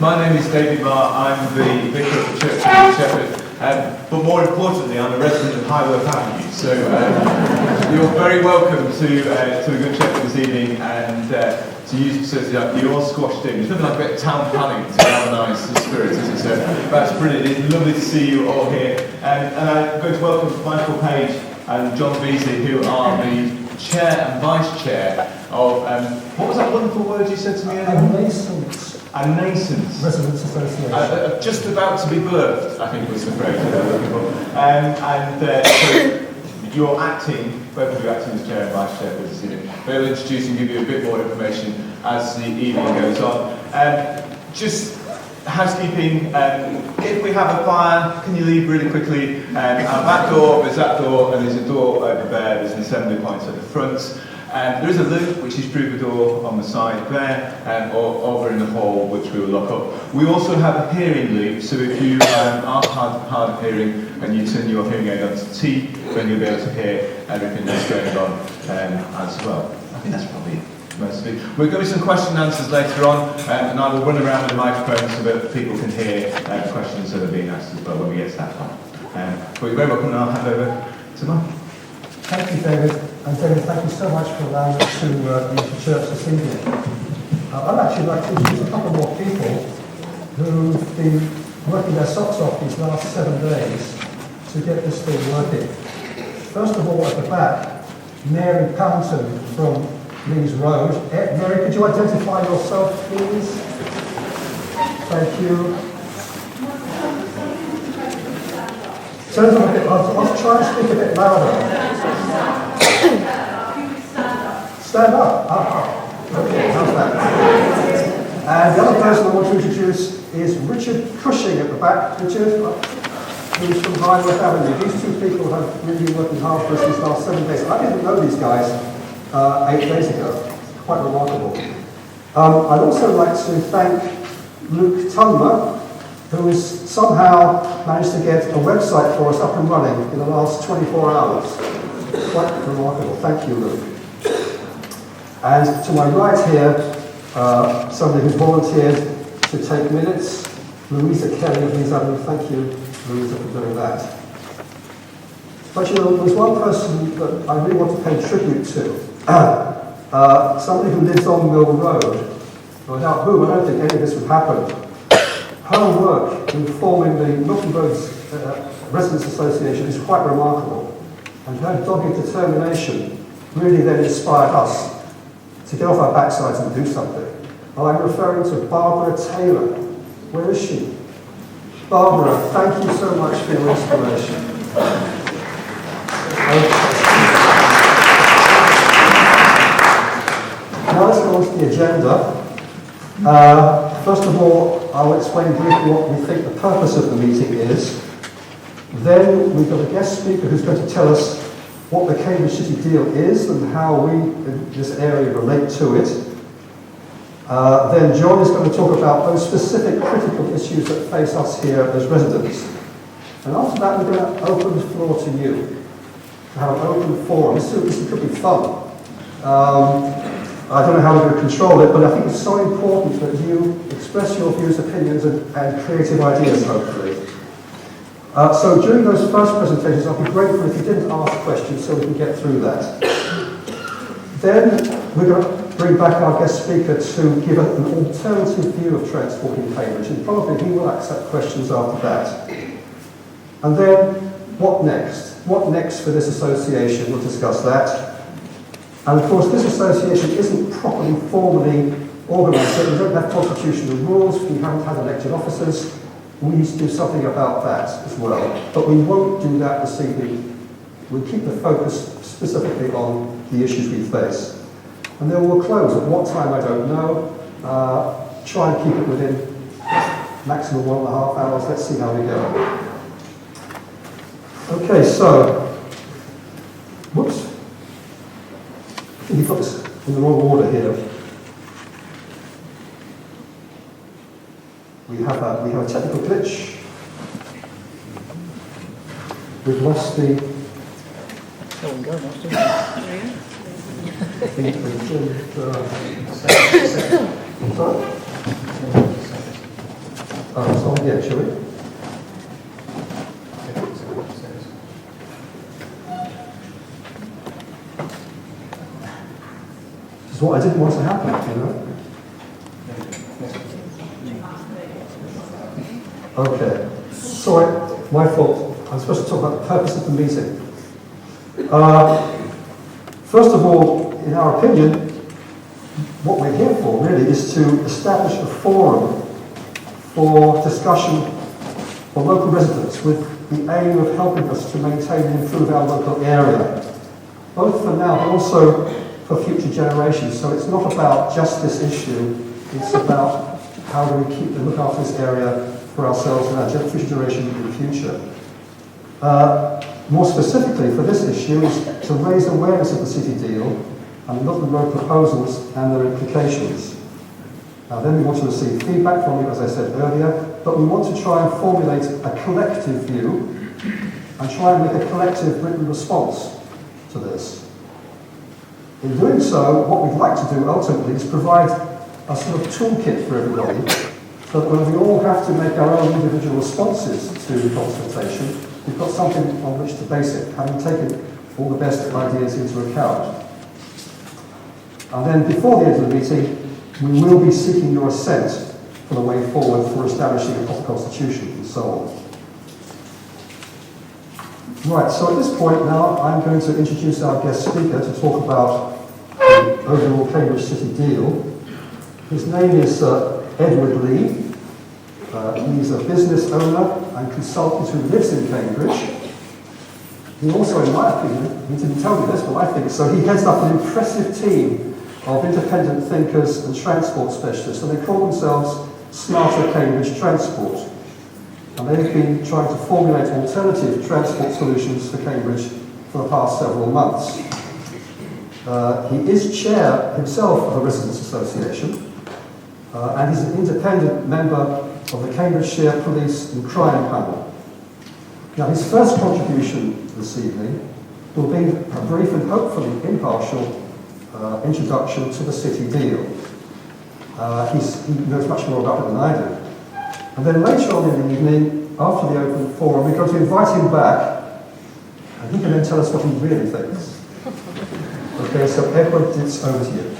My name is David Marr. I'm the vicar of the Church of Shepherd, but more importantly, I'm a resident of Highworth Avenue. So you're very welcome to Good Shepherd this evening, and to use facilities. You're all squashed in. It's nothing like a bit of town planning to galvanise the spirit, is it? So that's brilliant. It's lovely to see you all here, and I'm going to welcome Michael Page and John Beasley, who are the chair and vice chair of what was that wonderful word you said to me earlier? A nascent Residents Association. Just about to be birthed, I think was the phrase they were looking for. So you're acting, both of you acting as chair and vice chair for this evening. They'll introduce and give you a bit more information as the evening goes on. Just housekeeping, if we have a fire, can you leave really quickly? Our back door, there's that door, and there's a door over there, there's an assembly point at the front. There is a loop, which is through the door on the side there, or over in the hall, which we will lock up. We also have a hearing loop, so if you are hard of hearing and you turn your hearing aid on to T, then you'll be able to hear everything that's going on as well. I think that's probably most of it. We're going to do some question and answers later on, and I will run around with the microphone so that people can hear the questions that are being asked as well when we get to that point. But you're very welcome, and I'll hand over to Mark. Thank you, David. And David, thank you so much for allowing us to into church this evening. I'd actually like to introduce a couple more people who've been working their socks off these last 7 days to get this thing working. First of all, at the back, Mary Pounton from Lees Road. Mary, could you identify yourself, please? Thank you. Turn it a bit. I'll try and speak a bit louder. Stand up. Okay, how's that? And the other person I want to introduce is Richard Cushing at the back. Richard, who's from Highworth Avenue. These two people have really been working hard for us these last 7 days. I didn't know these guys 8 days ago. Quite remarkable. I'd also like to thank Luke Tunmer, who has somehow managed to get a website for us up and running in the last 24 hours. Quite remarkable. Thank you, Luke. And to my right here, somebody who's volunteered to take minutes, Louisa Kelly of Lees Avenue. Thank you, Louisa, for doing that. But you know, there's one person that I really want to pay tribute to. Somebody who lives on Milton Road, without whom I don't think any of this would happen. Her work in forming the Milton Road Residents Association is quite remarkable, and her dogged determination really then inspired us to get off our backsides and do something. And I'm referring to Barbara Taylor. Where is she? Barbara, thank you so much for your inspiration. Now let's go on to the agenda. First of all, I'll explain briefly what we think the purpose of the meeting is. Then we've got a guest speaker who's going to tell us what the Cambridge City deal is and how we in this area relate to it. Then John is going to talk about those specific critical issues that face us here as residents. And after that, we're going to open the floor to you, to have an open forum. This could be fun. I don't know how we're going to control it, but I think it's so important that you express your views, opinions, and creative ideas, hopefully. So during those first presentations, I'd be grateful if you didn't ask questions so we can get through that. Then we're going to bring back our guest speaker to give an alternative view of transport in Cambridge, and probably he will accept questions after that. And then, what next? What next for this association? We'll discuss that. And of course, this association isn't properly formally organised, so we don't have constitutional rules, we haven't had elected officers. We need to do something about that as well. But we won't do that this evening. We'll keep the focus specifically on the issues we face. And then we'll close. At what time, I don't know. Try and keep it within maximum 1.5 hours. Let's see how we go. Okay, so, whoops. I think you've got this in the wrong order here. We have a technical glitch. We've lost the... Sorry? So yeah, shall we? This is what I didn't want to happen, you know? Okay. Sorry, my fault. I'm supposed to talk about the purpose of the meeting. First of all, in our opinion, what we're here for really is to establish a forum for discussion for local residents with the aim of helping us to maintain and improve our local area, both for now but also for future generations. So it's not about just this issue, it's about how do we keep and look after this area for ourselves and our future generation in the future. More specifically for this issue is to raise awareness of the city deal and Milton Road proposals and their implications. Then we want to receive feedback from you, as I said earlier, but we want to try and formulate a collective view and try and make a collective written response to this. In doing so, what we'd like to do ultimately is provide a sort of toolkit for everybody, so that when we all have to make our own individual responses to the consultation, we've got something on which to base it, having taken all the best ideas into account. And then before the end of the meeting, we will be seeking your assent for the way forward for establishing a proper constitution and so on. Right, so at this point now, I'm going to introduce our guest speaker to talk about the overall Cambridge City deal. His name is Edward Lee. He's a business owner and consultant who lives in Cambridge. He also, in my opinion, he didn't tell me this, but I think so, he heads up an impressive team of independent thinkers and transport specialists, and they call themselves Smarter Cambridge Transport. And they've been trying to formulate alternative transport solutions for Cambridge for the past several months. He is chair himself of a residents' association, and he's an independent member of the Cambridgeshire Police and Crime Panel. Now, his first contribution this evening will be a brief and hopefully impartial introduction to the city deal. He knows much more about it than I do. And then later on in the evening, after the open forum, we're going to invite him back, and he can then tell us what he really thinks. Okay, so Edward, it's over to you.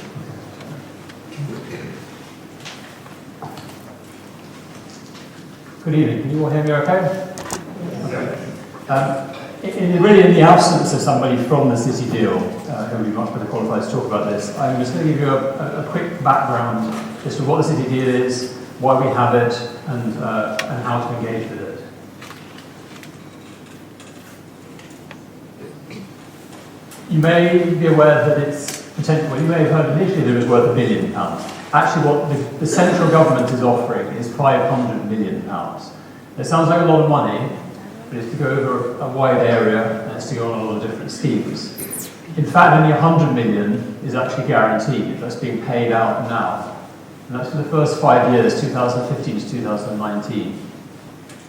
Good evening. Can you all hear me okay? Really, in the absence of somebody from the city deal, who would be much better qualified to talk about this, I'm just going to give you a quick background as to what the city deal is, why we have it, and how to engage with it. You may be aware that it's potential. Well, you may have heard initially that it was worth £1 billion. Actually, what the central government is offering is £500 million. It sounds like a lot of money, but it's to go over a wide area and it's to go on a lot of different schemes. In fact, only 100 million is actually guaranteed. That's being paid out now. And that's for the first 5 years, 2015 to 2019.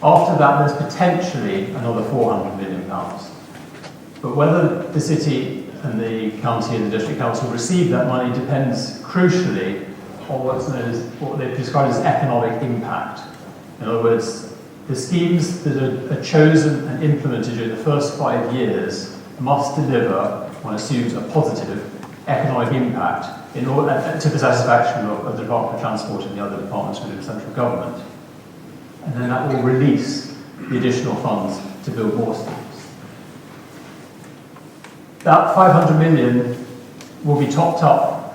After that, there's potentially another £400 million. But whether the city and the county and the district council receive that money depends crucially on what's known as, what they've described as economic impact. In other words, the schemes that are chosen and implemented during the first 5 years must deliver, one assumes, a positive economic impact in order to the satisfaction of the Department of Transport and the other departments within central government. And then that will release the additional funds to build more schemes. That 500 million will be topped up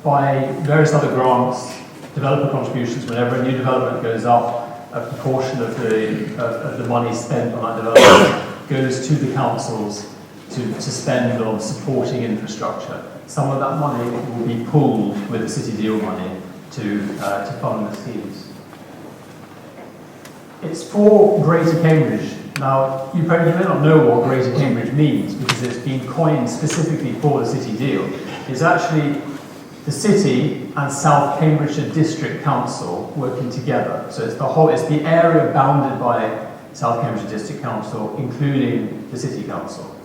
by various other grants, developer contributions. Whenever a new development goes up, a proportion of the money spent on that development goes to the councils to spend on supporting infrastructure. Some of that money will be pooled with the city deal money to fund the schemes. It's for Greater Cambridge. Now, you may not know what Greater Cambridge means because it's been coined specifically for the city deal. It's actually the city and South Cambridgeshire District Council working together. So it's the area bounded by South Cambridgeshire District Council, including the City Council.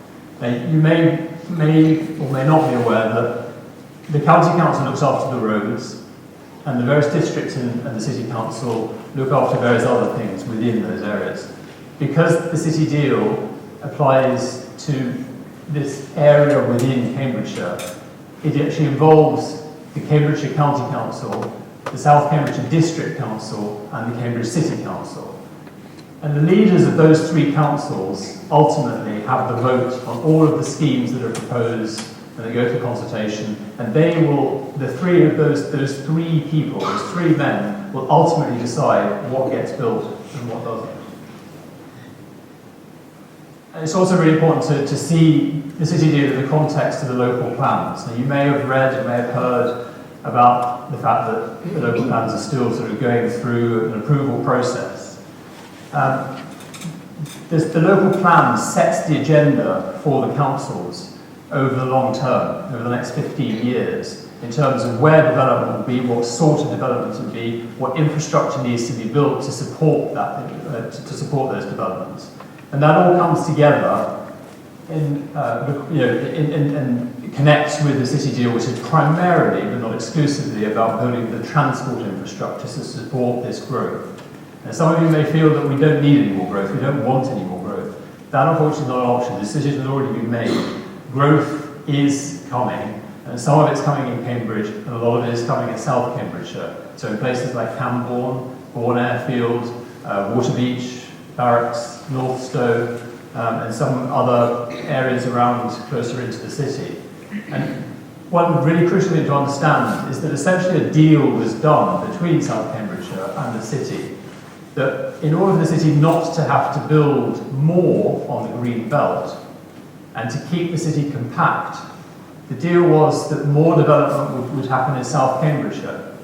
Now, you may or may not be aware that the County Council looks after the roads, and the various districts and the city council look after various other things within those areas. Because the city deal applies to this area within Cambridgeshire, it actually involves the Cambridgeshire County Council, the South Cambridgeshire District Council, and the Cambridge City Council. And the leaders of those three councils ultimately have the vote on all of the schemes that are proposed and they go to consultation, and they will, the three of those three people, those three men, will ultimately decide what gets built and what doesn't. And it's also really important to see the city deal in the context of the local plans. Now, you may have read, you may have heard about the fact that the local plans are still sort of going through an approval process. The local plan sets the agenda for the councils over the long term, over the next 15 years, in terms of where development will be, what sort of development will be, what infrastructure needs to be built to support that, to support those developments. And that all comes together and connects with the city deal, which is primarily, but not exclusively, about building the transport infrastructure to support this growth. And some of you may feel that we don't need any more growth, we don't want any more growth. That unfortunately is not an option. The decision has already been made. Growth is coming, and some of it's coming in Cambridge, and a lot of it is coming in South Cambridgeshire. So in places like Camborne, Bourne Airfield, Waterbeach, Barracks, Northstowe, and some other areas around closer into the city. And one really crucial thing to understand is that essentially a deal was done between South Cambridgeshire and the city, that in order for the city not to have to build more on the green belt and to keep the city compact, the deal was that more development would happen in South Cambridgeshire.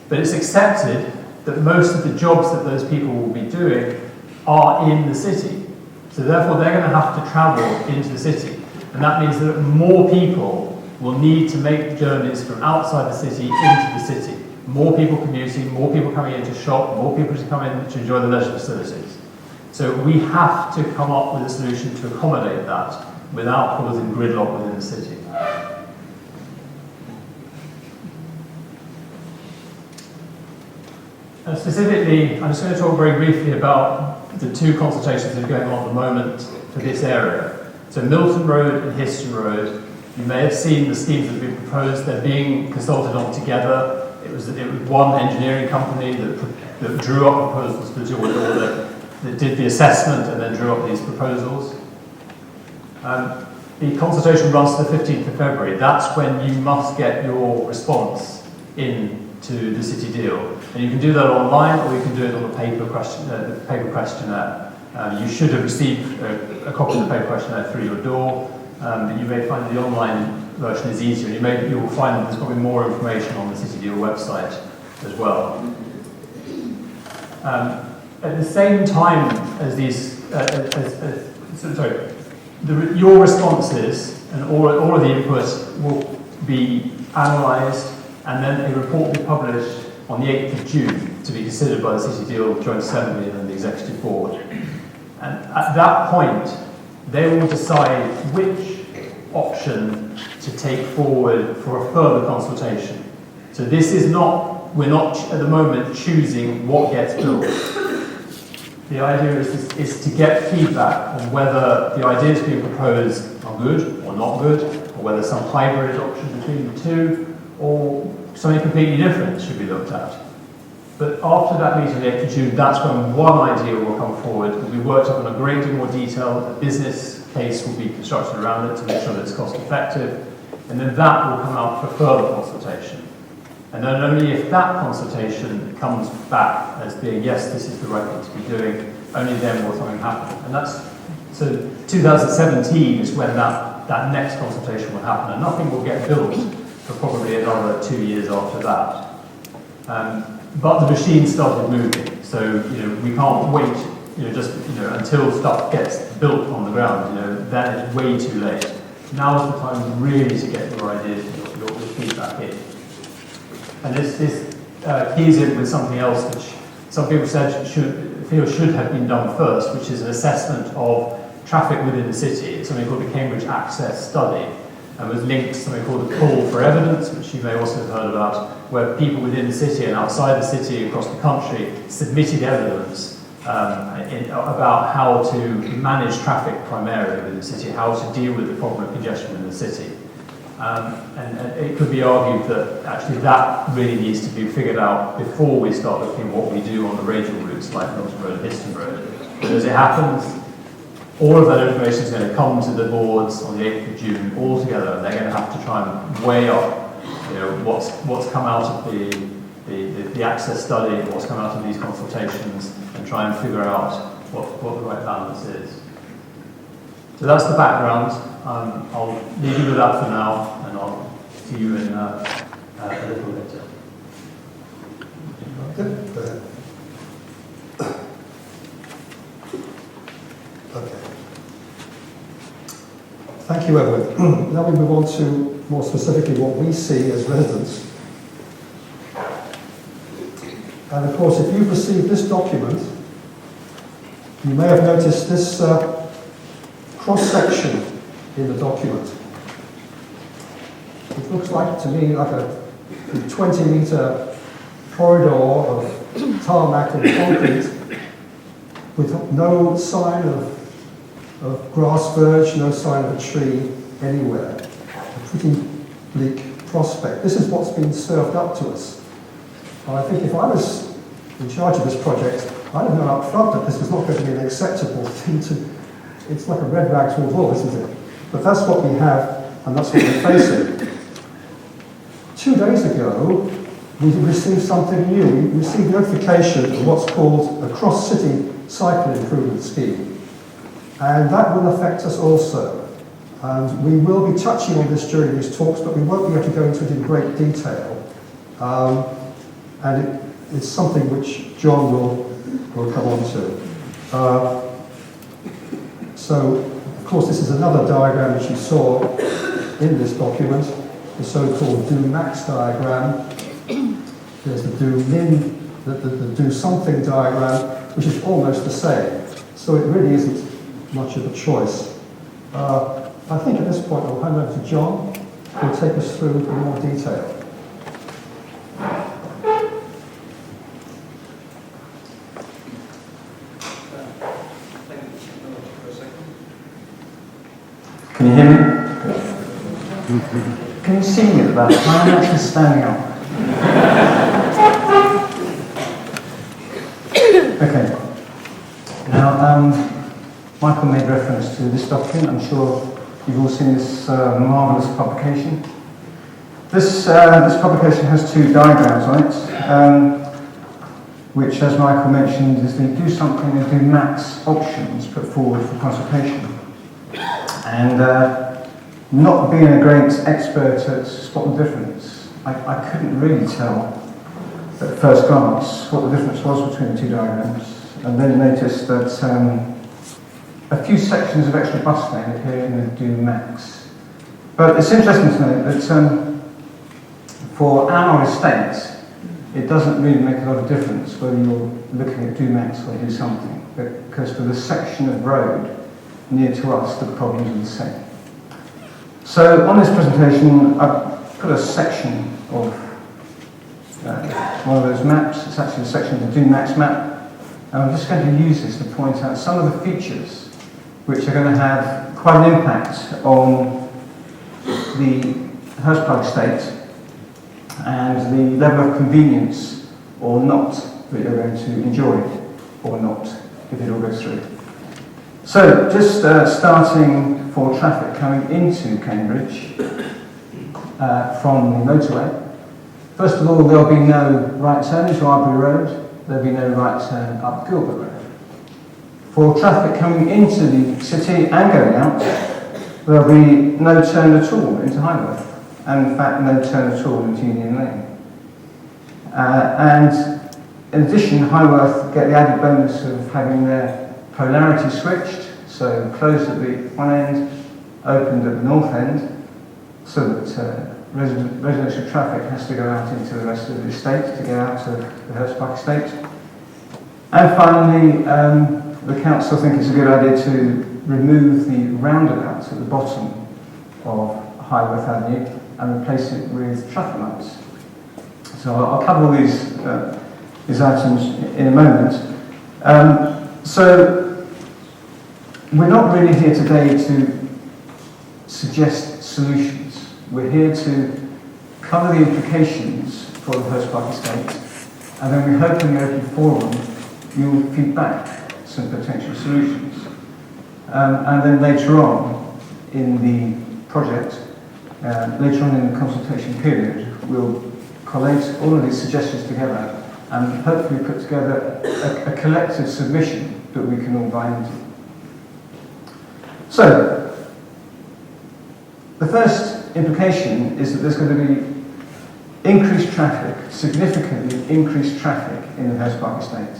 But it's accepted that most of the jobs that those people will be doing are in the city. So therefore they're going to have to travel into the city. And that means that more people will need to make journeys from outside the city into the city. More people commuting, more people coming in to shop, more people to come in to enjoy the leisure facilities. So we have to come up with a solution to accommodate that without causing gridlock within the city. And specifically, I'm just going to talk very briefly about the two consultations that are going on at the moment for this area. So Milton Road and Hurst Road, you may have seen the schemes that have been proposed. They're being consulted on together. It was one engineering company that drew up proposals that did the assessment and then drew up these proposals. The consultation runs to the 15th of February. That's when you must get your response into the city deal. And you can do that online, or you can do it on a paper questionnaire. You should have received a copy of the paper questionnaire through your door, but you may find the online version is easier. You will find that there's probably more information on the city deal website as well. At the same time as these, your responses and all of the input will be analysed, and then a report will be published on the 8th of June to be considered by the City Deal Joint Assembly and the Executive Board. And at that point, they will decide which option to take forward for a further consultation. So this is not, we're not at the moment choosing what gets built. The idea is to get feedback on whether the ideas being proposed are good or not good, or whether some hybrid option between the two, or something completely different should be looked at. But after that meeting on the 8th of June, that's when one idea will come forward. It will be worked up in a great deal more detail. The business case will be constructed around it to make sure that it's cost effective. And then that will come out for further consultation. And then only if that consultation comes back as being, yes, this is the right thing to be doing, only then will something happen. And that's, so 2017 is when that next consultation will happen. And nothing will get built for probably another 2 years after that. But the machine started moving, so we can't wait until stuff gets built on the ground. Then it's way too late. Now is the time really to get your ideas, your feedback in. And this keys in with something else which some people said should have been done first, which is an assessment of traffic within the city. It's something called the Cambridge Access Study. and was linked to something called the Call for Evidence, which you may also have heard about, where people within the city and outside the city across the country submitted evidence about how to manage traffic primarily within the city, how to deal with the problem of congestion in the city. And it could be argued that actually that really needs to be figured out before we start looking at what we do on the radial routes like Milton Road and Hurst Road. But as it happens, all of that information is going to come to the boards on the 8th of June all together, and they're going to have to try and weigh up, what's come out of the access study, what's come out of these consultations, and try and figure out what the right balance is. So that's the background. I'll leave you with that for now, and I'll see you in a little later. Okay. Thank you, Edward. Now we move on to more specifically what we see as residents. And of course, if you've received this document, you may have noticed this cross-section in the document. It looks like, to me, like a 20-metre corridor of tarmac and concrete with no sign of grass verge, no sign of a tree anywhere. A pretty bleak prospect. This is what's been served up to us. And I think if I was in charge of this project, I'd have known up front that this was not going to be an acceptable thing to... It's like a red rag to a bull, isn't it? But that's what we have, and that's what we're facing. 2 days ago, we received something new. We received notification of what's called a cross-city cycle improvement scheme. And that will affect us also. And we will be touching on this during these talks, but we won't be able to go into it in great detail. And it's something which John will come on to. So, of course, this is another diagram which you saw in this document, the so-called do-max diagram. There's the do-min, the do-something diagram, which is almost the same. So it really isn't much of a choice. I think at this point I'll hand over to John, who will take us through in more detail. Can you hear me? Can you see me at the back? I'm actually standing up. Okay. Now, Michael made reference to this document. I'm sure you've all seen this marvellous publication. This publication has 2 diagrams on it, which, as Michael mentioned, is the do something and do max options put forward for consultation. And not being a great expert at spot the difference, I couldn't really tell at first glance what the difference was between the 2 diagrams, and then noticed that a few sections of extra bus lane appear in the do max. But it's interesting to note that for our estate, it doesn't really make a lot of difference whether you're looking at do max or do something, because for the section of road near to us, the problems are the same. So on this presentation, I've put a section of one of those maps. It's actually a section of the do max map, and I'm just going to use this to point out some of the features which are going to have quite an impact on the Hurst estate and the level of convenience or not that you're going to enjoy, or not, if it all goes through. So, just starting for traffic coming into Cambridge from the motorway. First of all, there'll be no right turn into Arbury Road, there'll be no right turn up Gilbert Road. For traffic coming into the city and going out, there'll be no turn at all into Highworth, and in fact no turn at all into Union Lane. And in addition, Highworth get the added bonus of having their polarity switched, so closed at the one end, opened at the north end, so that residential traffic has to go out into the rest of the estate to get out of the Hurst Park estate. And finally, the council think it's a good idea to remove the roundabouts at the bottom of Highworth Avenue and replace it with traffic lights. So I'll cover all these items in a moment. So we're not really here today to suggest solutions. We're here to cover the implications for the Hurst Park estate, and then we hope in the open forum you'll feed back some potential solutions. And then later on in the project, later on in the consultation period, we'll collate all of these suggestions together and hopefully put together a collective submission that we can all buy into. So, the first implication is that there's going to be increased traffic, significantly increased traffic in the Hurst Park estate.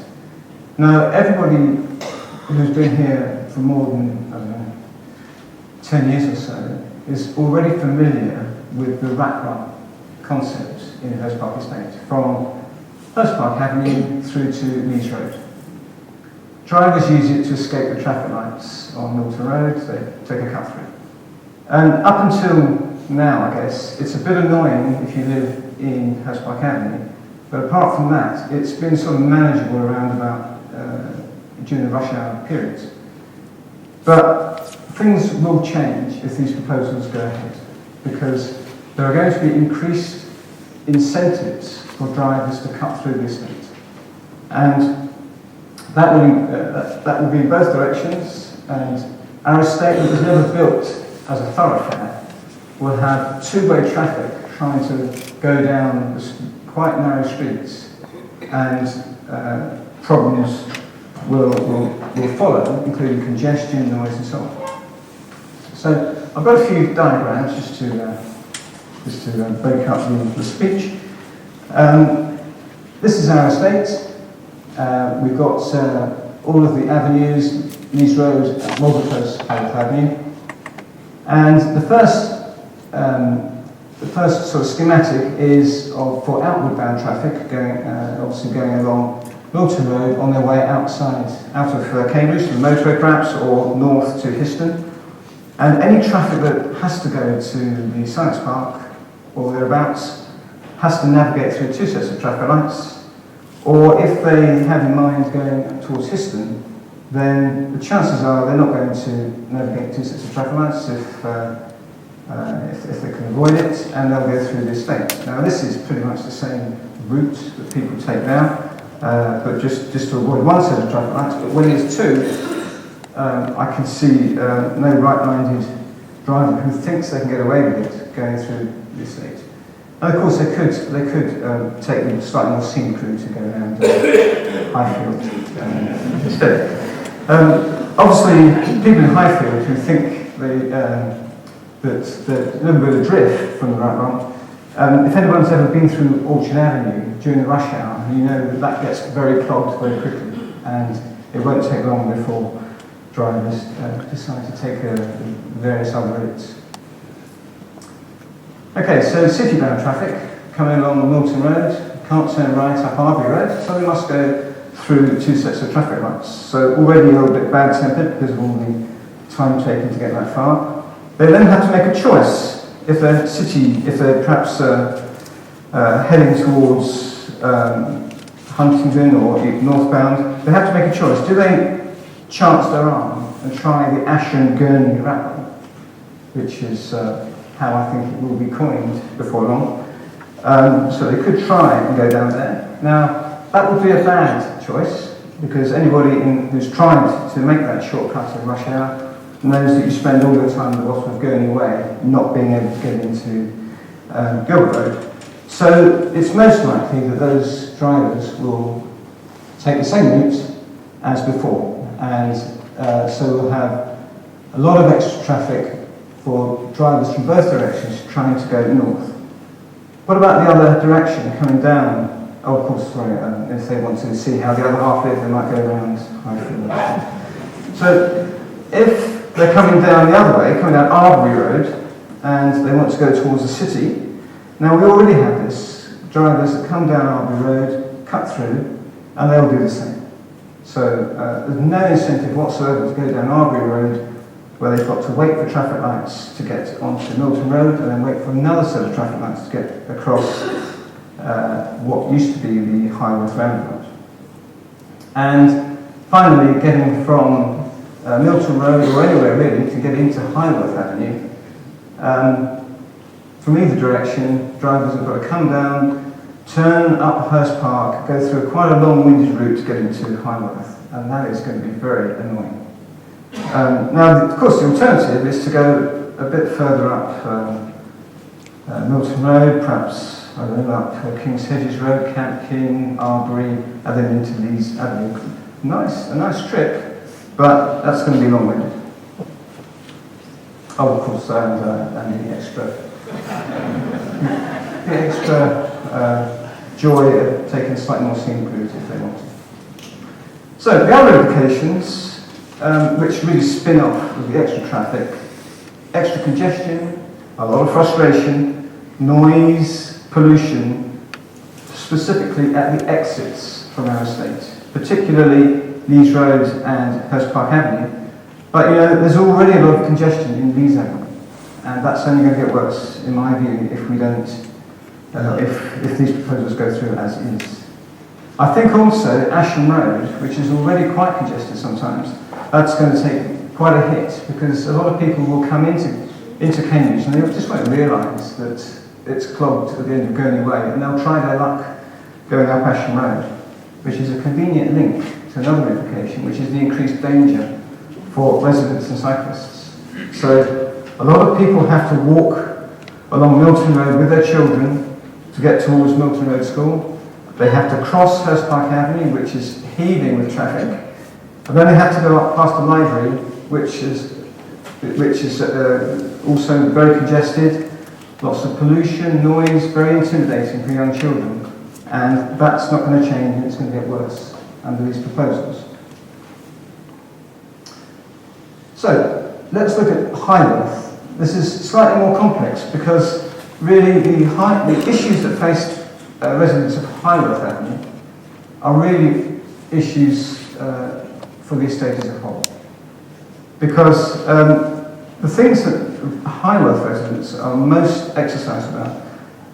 Now, everybody who's been here for more than, I don't know, 10 years or so is already familiar with the rat run concept in the Hurst Park estate, from Hurst Park Avenue through to Milton Road. Drivers use it to escape the traffic lights on Milton Road, they take a cut through. And up until now, I guess, it's a bit annoying if you live in Hurst Park Avenue, but apart from that, it's been sort of manageable around about during the rush hour periods. But things will change if these proposals go ahead, because there are going to be increased incentives for drivers to cut through the estate. And that will be in both directions, and our estate that was never built as a thoroughfare will have two-way traffic trying to go down quite narrow streets, and problems will follow, including congestion, noise and so on. So I've got a few diagrams just to break up the speech. This is our estate. We've got all of the avenues, Milton Road, Milton Road, Highworth Avenue. And the first sort of schematic is for outward bound traffic, obviously going along Milton Road on their way out of Cambridge to the motorway perhaps, or north to Hurst. And any traffic that has to go to the Science Park or thereabouts has to navigate through two sets of traffic lights, or if they have in mind going towards Hurst, then the chances are they're not going to navigate two sets of traffic lights if they can avoid it, and they'll go through the estate. Now this is pretty much the same route that people take now, but just to avoid one set of traffic lights. But when there's two, I can see no right-minded driver who thinks they can get away with it going through the estate. And of course they could take the slightly more scenic route to go around Highfield instead. Obviously, people in Highfield who think that a little bit of drift from the right run. If anyone's ever been through Orchard Avenue during the rush hour, you know that gets very clogged very quickly, and it won't take long before drivers decide to take various other routes. Okay, so city-bound traffic coming along Milton Road, can't turn right up Arby Road, so they must go through two sets of traffic lights. So already a little bit bad-tempered because of all the time taken to get that far. They then have to make a choice. If they're perhaps heading towards Huntingdon or northbound, they have to make a choice. Do they chance their arm and try the Ashton-Gurney rat run, which is how I think it will be coined before long. So they could try and go down there. Now, that would be a bad choice, because anybody who's tried to make that shortcut in rush hour knows that you spend all your time at the bottom of Gurney Way not being able to get into Gilbert Road. So it's most likely that those drivers will take the same route as before, and so we'll have a lot of extra traffic for drivers from both directions trying to go north. What about the other direction, coming down? Oh, of course, sorry, if they want to see how the other half live, they might go around Highfield. So if they're coming down the other way, coming down Arby Road, and they want to go towards the city, now we already have this. Drivers that come down Arby Road, cut through, and they'll do the same. So there's no incentive whatsoever to go down Arby Road where they've got to wait for traffic lights to get onto Milton Road and then wait for another set of traffic lights to get across what used to be the Highworth roundabout. And finally, getting from Milton Road or anywhere really to get into Highworth Avenue, from either direction, drivers have got to come down, turn up Hurst Park, go through quite a long-winded route to get into Highworth, and that is going to be very annoying. Now, of course, the alternative is to go a bit further up Milton Road, perhaps, I don't know, up King's Hedges Road, Camp King, Arbury, and then into Lees Avenue. A nice trip, but that's going to be long-winded. Oh, of course, and the extra joy of taking a slightly more scenic route if they want to. So, the other implications, which really spin off with the extra traffic, extra congestion, a lot of frustration, noise, pollution, specifically at the exits from our estate, particularly Lees Road and Hurst Park Avenue. But there's already a lot of congestion in Lees Avenue, and that's only going to get worse, in my view, if we don't, if these proposals go through as is. I think also Asham Road, which is already quite congested sometimes, that's going to take quite a hit, because a lot of people will come into Cambridge and they just won't realise that it's clogged at the end of Gurney Way, and they'll try their luck going up Asham Road, which is a convenient link to another implication, which is the increased danger for residents and cyclists. So a lot of people have to walk along Milton Road with their children to get towards Milton Road School. They have to cross Hurst Park Avenue, which is heaving with traffic, and then they have to go up past the library, which is also very congested, lots of pollution, noise, very intimidating for young children, and that's not going to change, and it's going to get worse under these proposals. So, let's look at Highworth. This is slightly more complex because really the issues that faced residents of Highworth Avenue are really issues for the estate as a whole. Because the things that Highworth residents are most exercised about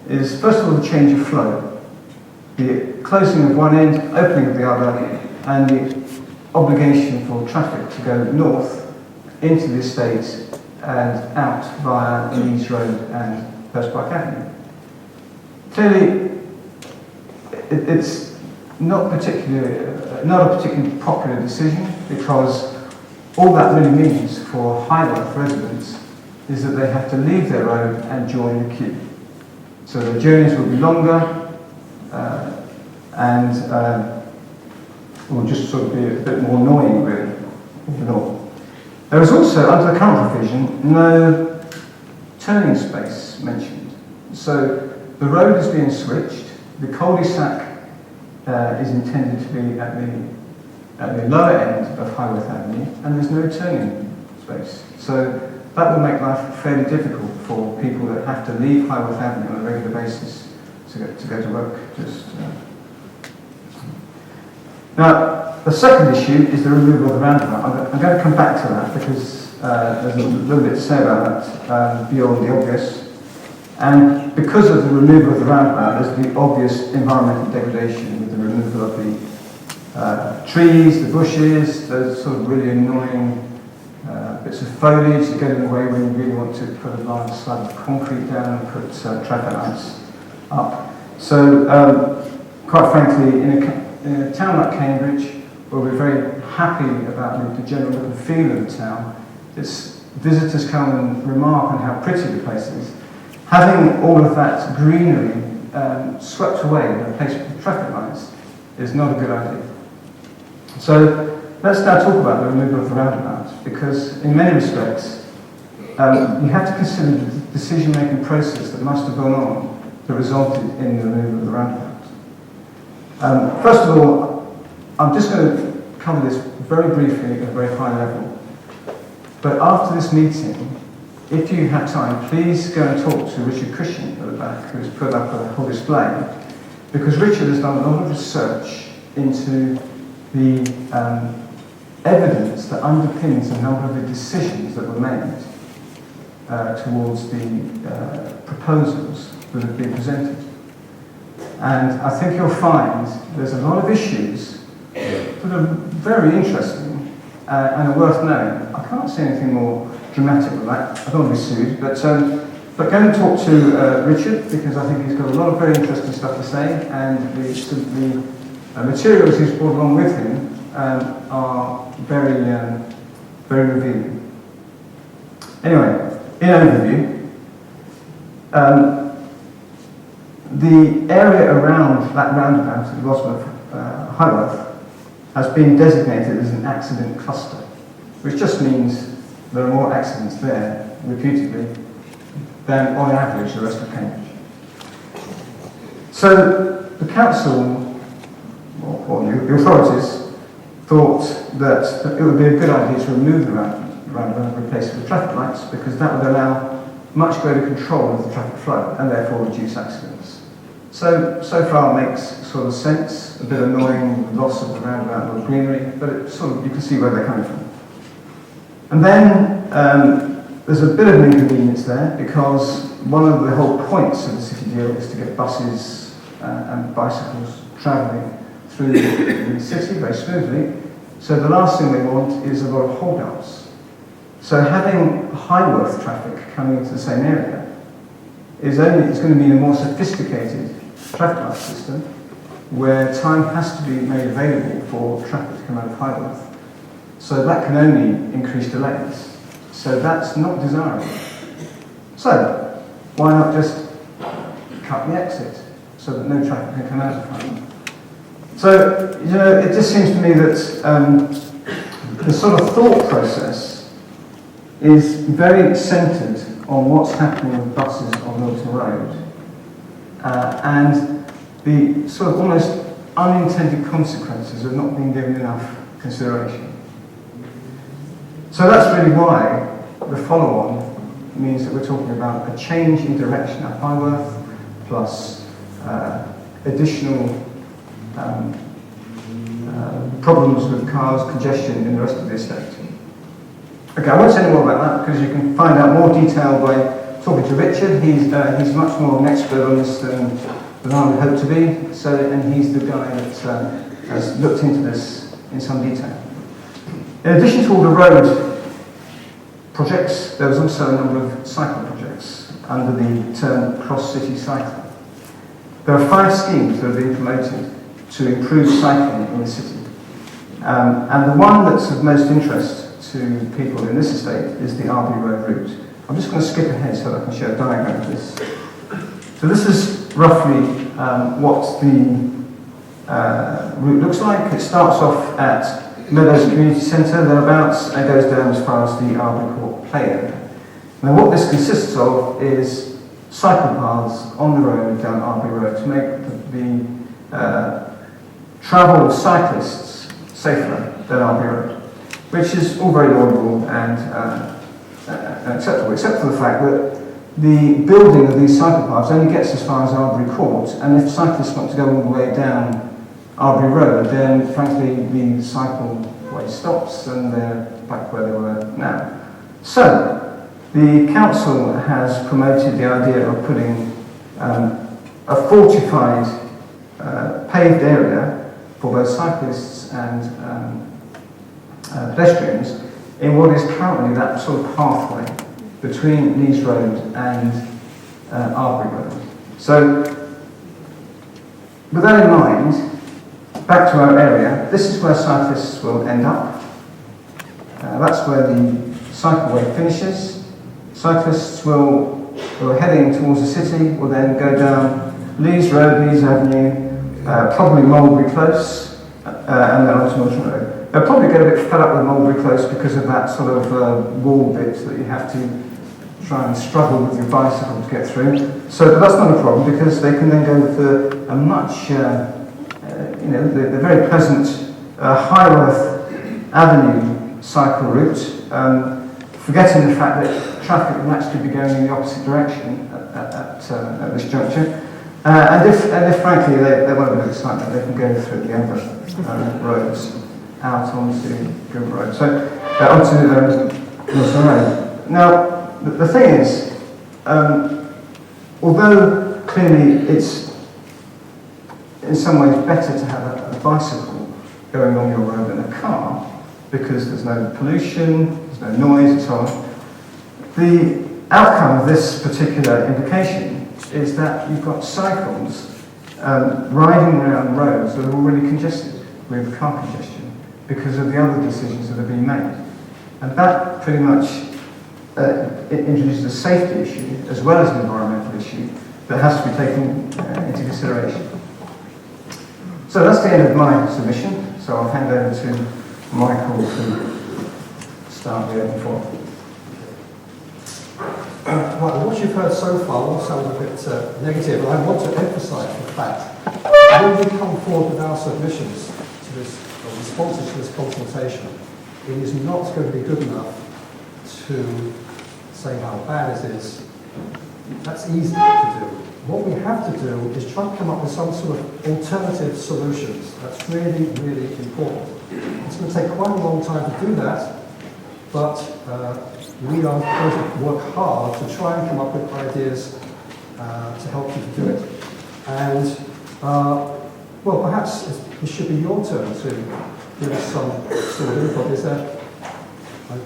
is, first of all, the change of flow. The closing of one end, opening of the other, and the obligation for traffic to go north into the estate and out via Lees Road and Hurst Park Avenue. Clearly, it's not a particularly popular decision, because all that really means for Highworth residents is that they have to leave their road and join the queue. So the journeys will be longer, and will just sort of be a bit more annoying, really, overall. There is also, under the current provision, no turning space mentioned. So the road is being switched, the cul-de-sac is intended to be at the lower end of Highworth Avenue, and there's no turning space. So that will make life fairly difficult for people that have to leave Highworth Avenue on a regular basis to go to work. Now, the second issue is the removal of the roundabout. I'm going to come back to that because there's a little bit to say about that beyond the obvious. And because of the removal of the roundabout, there's the obvious environmental degradation with the removal of the trees, the bushes, those sort of really annoying bits of foliage that get in the way when you really want to put a large slab of concrete down and put traffic lights up. So, quite frankly, in a town like Cambridge, where we're very happy about the general look and feel of the town, visitors come and remark on how pretty the place is. Having all of that greenery swept away and replaced with traffic lights is not a good idea. So let's now talk about the removal of the roundabout, because in many respects you have to consider the decision-making process that must have gone on that resulted in the removal of the roundabout. First of all, I'm just going to cover this very briefly at a very high level. But after this meeting, if you have time, please go and talk to Richard Christian at the back, who's put up a whole display, because Richard has done a lot of research into the evidence that underpins a number of the decisions that were made towards the proposals that have been presented. And I think you'll find there's a lot of issues that are very interesting and are worth knowing. I can't say anything more dramatic than that. I don't want to be sued, but go and talk to Richard, because I think he's got a lot of very interesting stuff to say, and the materials he's brought along with him are very, very revealing. Anyway, in overview, the area around that roundabout at the bottom of Highworth has been designated as an accident cluster, which just means there are more accidents there, repeatedly, than on average the rest of Cambridge. So the council, or the authorities, thought that it would be a good idea to remove the roundabout and replace it with traffic lights, because that would allow much greater control of the traffic flow and therefore reduce accidents. So far it makes sort of sense, a bit annoying, the loss of the roundabout and the greenery, but it sort of, you can see where they're coming from. And then there's a bit of an inconvenience there, because one of the whole points of the city deal is to get buses and bicycles travelling through the city very smoothly. So the last thing they want is a lot of hold-ups. So having Highworth traffic coming into the same area is going to mean a more sophisticated traffic light system, where time has to be made available for traffic to come out of Highworth. So that can only increase delays. So that's not desirable. So why not just cut the exit so that no traffic can come out of Highworth? So, you know, it just seems to me that the sort of thought process is very centred on what's happening with buses on Milton Road, and the sort of almost unintended consequences of not being given enough consideration. So that's really why the follow-on means that we're talking about a change in direction at Highworth, plus additional problems with cars, congestion in the rest of the estate. Okay, I won't say any more about that, because you can find out more detail by talking to Richard. He's much more of an expert on this than I would hope to be. So, and he's the guy that has looked into this in some detail. In addition to all the road projects, there was also a number of cycle projects under the term cross-city cycle. There are 5 schemes that have been promoted to improve cycling in the city. And the one that's of most interest to people in this estate is the Arby Road route. I'm just going to skip ahead so that I can show a diagram of this. So this is roughly what the route looks like. It starts off at Meadows Community Centre, thereabouts, and goes down as far as the Arby Court play area. Now what this consists of is cycle paths on the road down Arby Road to make the travel cyclists safer than Arby Road, which is all very laudable and acceptable, except for the fact that the building of these cycle paths only gets as far as Arby Court, and if cyclists want to go all the way down Arby Road, then frankly the cycleway stops and they're back where they were now. So the council has promoted the idea of putting a fortified paved area for both cyclists and pedestrians in what is currently that sort of pathway between Lees Road and Arby Road. So, with that in mind, back to our area, this is where cyclists will end up. That's where the cycleway finishes. Cyclists who are heading towards the city will then go down Lees Road, Lees Avenue, probably Mulberry Close, and then onto Milton Road. They'll probably get a bit fed up with Mulberry Close because of that sort of wall bit that you have to try and struggle with your bicycle to get through. So, but that's not a problem, because they can then go with a much, the very pleasant Highworth Avenue cycle route, forgetting the fact that traffic will actually be going in the opposite direction at this juncture. And if frankly they want a bit of excitement, they can go through the other roads. out onto Milton Road. So, onto Milton Road. Now, the thing is, although clearly it's in some ways better to have a bicycle going along your road than a car, because there's no pollution, there's no noise and so on, the outcome of this particular implication is that you've got cycles riding around roads that are already congested with car congestion because of the other decisions that have been made. And that pretty much it introduces a safety issue as well as an environmental issue that has to be taken into consideration. So that's the end of my submission. So I'll hand over to Michael to start the open forum. Right, what you've heard so far all sounds a bit negative, and I want to emphasise the fact when we come forward with our submissions to this, or responses to this consultation, it is not going to be good enough to say how bad it is. That's easy to do. What we have to do is try and come up with some sort of alternative solutions. That's really, really important. It's going to take quite a long time to do that, but we are going to work hard to try and come up with ideas to help you to do it. And, well, perhaps it should be your turn to give us some sort of input. Is there,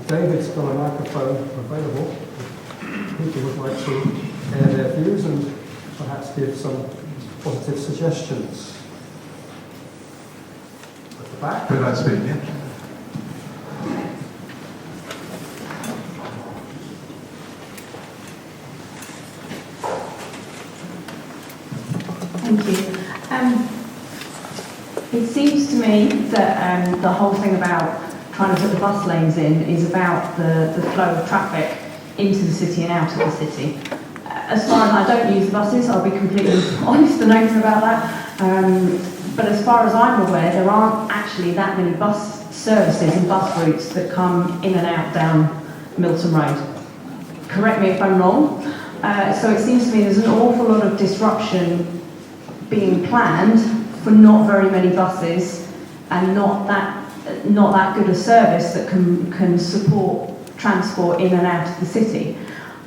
David's got a microphone available. People would like to air their views and perhaps give some positive suggestions. At the back. Would that speak, yeah? Thank you. It seems to me that the whole thing about trying to put the bus lanes in is about the flow of traffic into the city and out of the city. As far as I don't use buses, I'll be completely honest and open about that. But as far as I'm aware, there aren't actually that many bus services and bus routes that come in and out down Milton Road. Correct me if I'm wrong. So it seems to me there's an awful lot of disruption being planned for not very many buses and not that good a service that can support transport in and out of the city.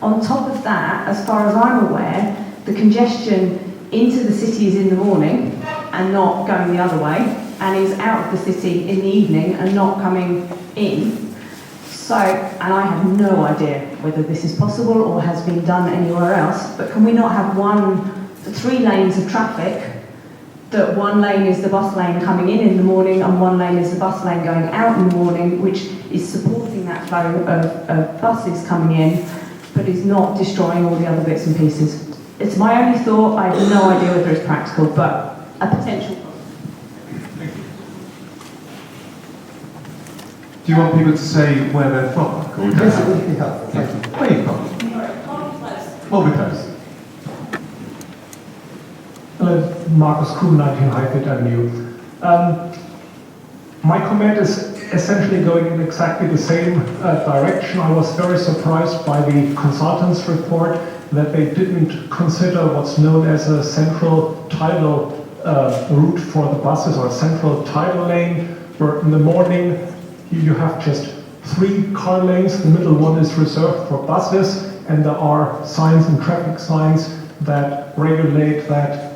On top of that, as far as I'm aware, the congestion into the city is in the morning and not going the other way, and is out of the city in the evening and not coming in. So, and I have no idea whether this is possible or has been done anywhere else, but can we not have 3 lanes of traffic, that one lane is the bus lane coming in the morning and one lane is the bus lane going out in the morning, which is supporting that flow of buses coming in, but is not destroying all the other bits and pieces. It's my only thought. I have no idea whether it's practical, but a potential. Do you want people to say where they're from? Yes, it would be helpful. Thank you. Where are you from? Mulberry Close. Hello, Marcus Kuhn, 19 Highfield Avenue. My comment is essentially going in exactly the same direction. I was very surprised by the consultants' report that they didn't consider what's known as a central tidal route for the buses, or a central tidal lane, where in the morning you have just 3 car lanes. The middle one is reserved for buses, and there are signs and traffic signs that regulate that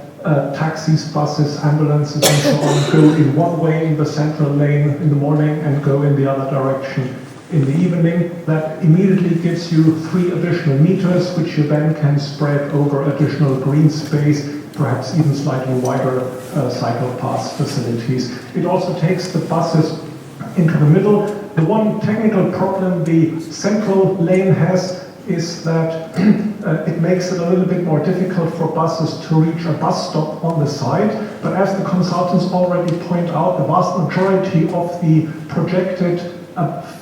taxis, buses, ambulances and so on go in one way in the central lane in the morning and go in the other direction in the evening. That immediately gives you 3 additional meters, which you then can spread over additional green space, perhaps even slightly wider cycle path facilities. It also takes the buses into the middle. The one technical problem the central lane has is that it makes it a little bit more difficult for buses to reach a bus stop on the side. But as the consultants already point out, the vast majority of the projected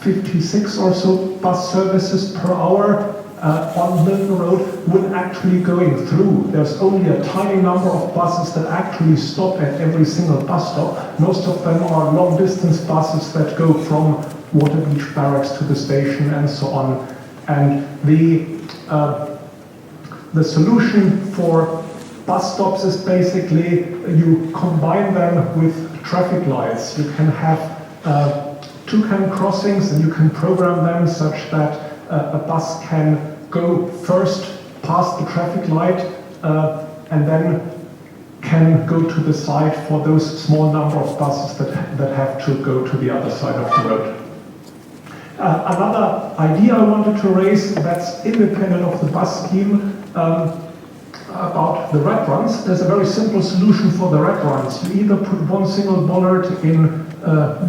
56 or so bus services per hour on Milton Road would actually going through. There's only a tiny number of buses that actually stop at every single bus stop. Most of them are long distance buses that go from Waterbeach Barracks to the station and so on. And the solution for bus stops is basically you combine them with traffic lights. You can have toucan crossings, and you can program them such that a bus can go first past the traffic light and then can go to the side for those small number of buses that have to go to the other side of the road. Another idea I wanted to raise that's independent of the bus scheme about the red runs. There's a very simple solution for the red runs. You either put one single bollard in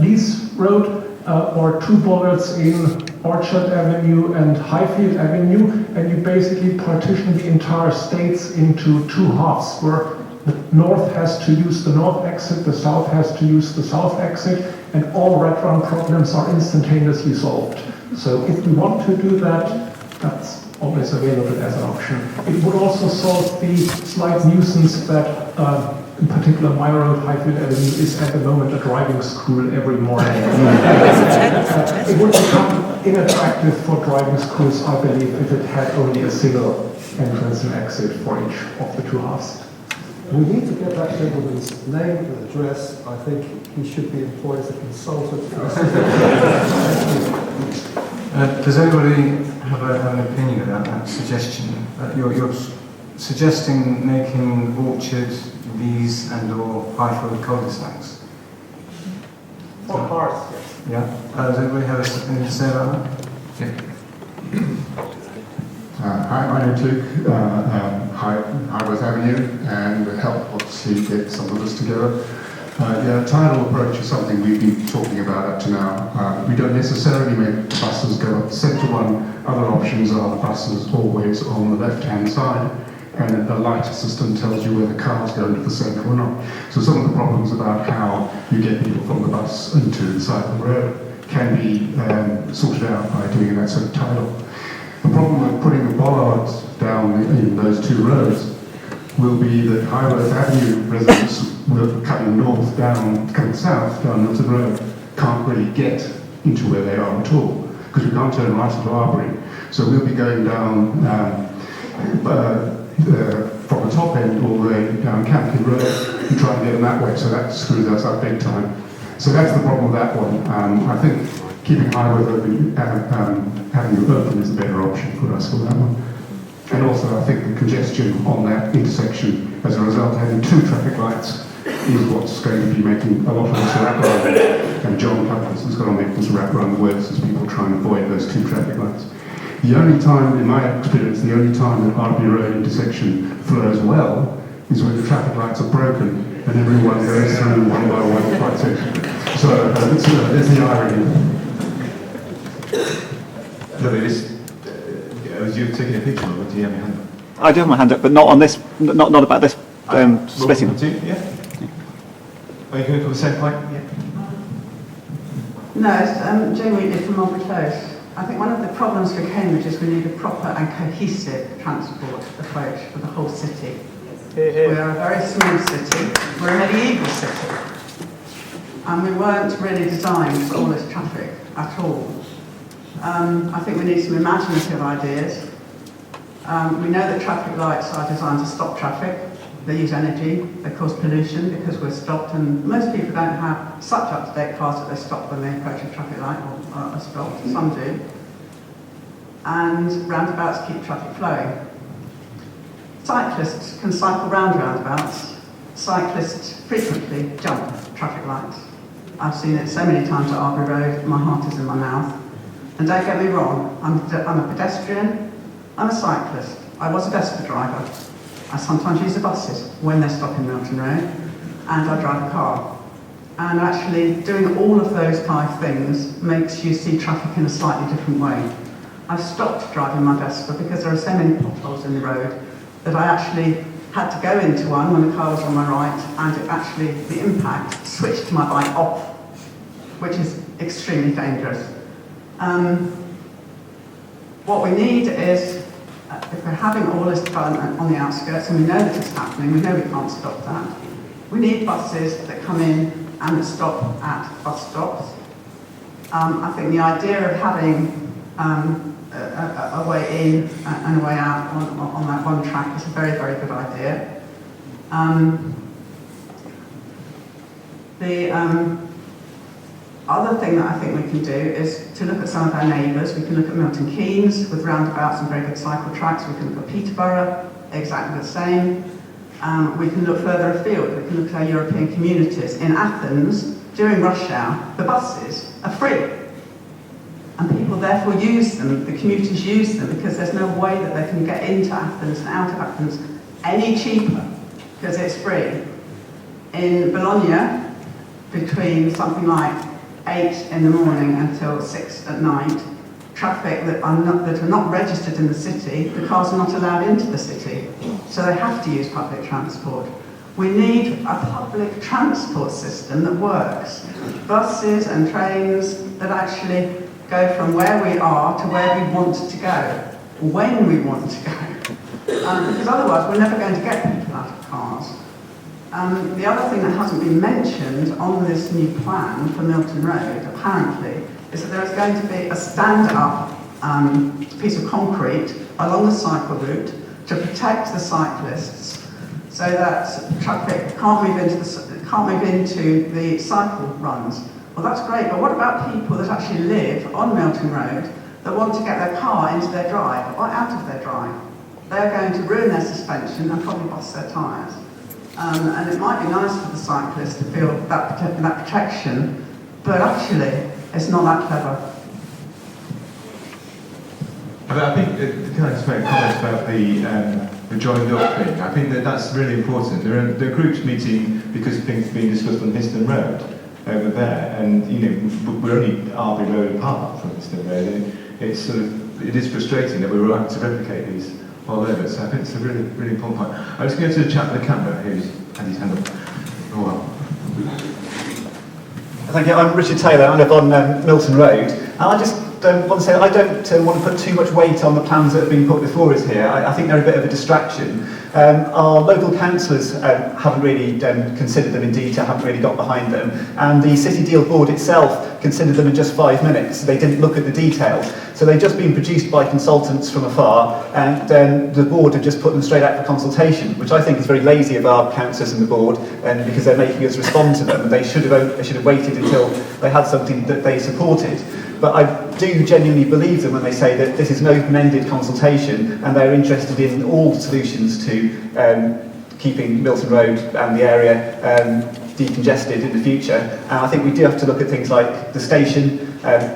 Lees Road or two bollards in Orchard Avenue and Highfield Avenue, and you basically partition the entire states into two halves, where the north has to use the north exit, the south has to use the south exit, and all red run problems are instantaneously solved. So if we want to do that, that's always available as an option. It would also solve the slight nuisance that, in particular, my road, Highfield Avenue, is at the moment a driving school every morning. It would become inattractive for driving schools, I believe, if it had only a single entrance and exit for each of the two halves. We need to get that gentleman's name and address. I think he should be employed as a consultant. Does anybody have an opinion about that suggestion? You're suggesting making Orchard, Lees and or Highfield cul-de-sacs? For cars, yes. Yeah. Does anybody have anything to say about that? Yeah. Hi, my name's Luke, Highworth Avenue, and we help obviously get some of us together. Yeah, tidal approach is something we've been talking about up to now. We don't necessarily make the buses go up the centre one. Other options are the buses always on the left-hand side, and the light system tells you where the cars go into the centre or not. So some of the problems about how you get people from the bus into the side of the road can be sorted out by doing that sort of tidal. The problem with putting the bollards down in those two roads will be that Highworth Avenue residents will coming north down, coming south down Milton Road, can't really get into where they are at all, because we can't turn right into Arbury. So we'll be going down from the top end all the way down Camkin Road and try and get them that way, so that screws us up big time. So that's the problem with that one. I think keeping Highworth Avenue open is a better option for us for that one. And also I think the congestion on that intersection as a result of having two traffic lights is what's going to be making a lot of this wrap run. And John Douglas is going to make this wrap run worse as people try and avoid those two traffic lights. The only time, in my experience, the only time that Arbury Road intersection flows well is when the traffic lights are broken and everyone goes through one by one quite safely. So there's the irony. You've taken a picture of it, do you have your hand up? I do have my hand up, but not on this, not about this splitting. Yeah. Are you going to come the same point? Yeah. No, it's Jane Wheatley from Mulberry Close. I think one of the problems for Cambridge is we need a proper and cohesive transport approach for the whole city. We are a very small city, we're a medieval city, and we weren't really designed for all this traffic at all. I think we need some imaginative ideas. We know that traffic lights are designed to stop traffic. They use energy, they cause pollution because we're stopped, and most people don't have such up-to-date cars that they stop when they approach a traffic light or are stopped. Some do. And roundabouts keep traffic flowing. Cyclists can cycle round roundabouts. Cyclists frequently jump traffic lights. I've seen it so many times at Arbury Road, my heart is in my mouth. And don't get me wrong, I'm a pedestrian, I'm a cyclist, I was a Vespa driver. I sometimes use the buses when they're stopping Milton Road, and I drive a car. And actually doing all of those 5 things makes you see traffic in a slightly different way. I've stopped driving my Vespa because there are so many potholes in the road that I actually had to go into one when the car was on my right, and it actually, the impact switched my bike off, which is extremely dangerous. What we need is, if we're having all this development on the outskirts, and we know that it's happening, we know we can't stop that, we need buses that come in and that stop at bus stops. I think the idea of having a way in and a way out on that one track is a very, very good idea. Other thing that I think we can do is to look at some of our neighbours. We can look at Milton Keynes with roundabouts and very good cycle tracks. We can look at Peterborough, exactly the same. We can look further afield. We can look at our European communities. In Athens, during rush hour, the buses are free. And people therefore use them, the commuters use them, because there's no way that they can get into Athens and out of Athens any cheaper, because it's free. In Bologna, between something like 8 in the morning until 6 at night, traffic that are not registered in the city, the cars are not allowed into the city, so they have to use public transport. We need a public transport system that works. Buses and trains that actually go from where we are to where we want to go, when we want to go. Because otherwise we're never going to get people out of cars. The other thing that hasn't been mentioned on this new plan for Milton Road, apparently, is that there is going to be a stand-up piece of concrete along the cycle route to protect the cyclists so that traffic can't move into the cycle runs. Well, that's great, but what about people that actually live on Milton Road that want to get their car into their drive or out of their drive? They're going to ruin their suspension and probably bust their tyres. And it might be nice for the cyclist to feel that protection, but actually, it's not that clever. I think, can I just make a comment about the joined up thing? I think that's really important. There are groups meeting because of things being discussed on Hurst Road over there, and we're only Arby Road apart from Hurst Road, and it's sort of, it is frustrating that we were able to replicate these all over, so I think it's a really, really important point. I'm just going to the chap with the camera who's had his hand up. Oh, well. Thank you. I'm Richard Taylor. I live on Milton Road. And I just want to say I don't want to put too much weight on the plans that have been put before us here. I think they're a bit of a distraction. Our local councillors haven't really considered them in detail, haven't really got behind them. And the City Deal Board itself considered them in just 5 minutes. They didn't look at the details. So they've just been produced by consultants from afar, and then the board have just put them straight out for consultation, which I think is very lazy of our councillors and the board, and because they're making us respond to them. They should have waited until they had something that they supported. But I do genuinely believe them when they say that this is an open-ended consultation and they're interested in all solutions to keeping Milton Road and the area decongested in the future. And I think we do have to look at things like the station,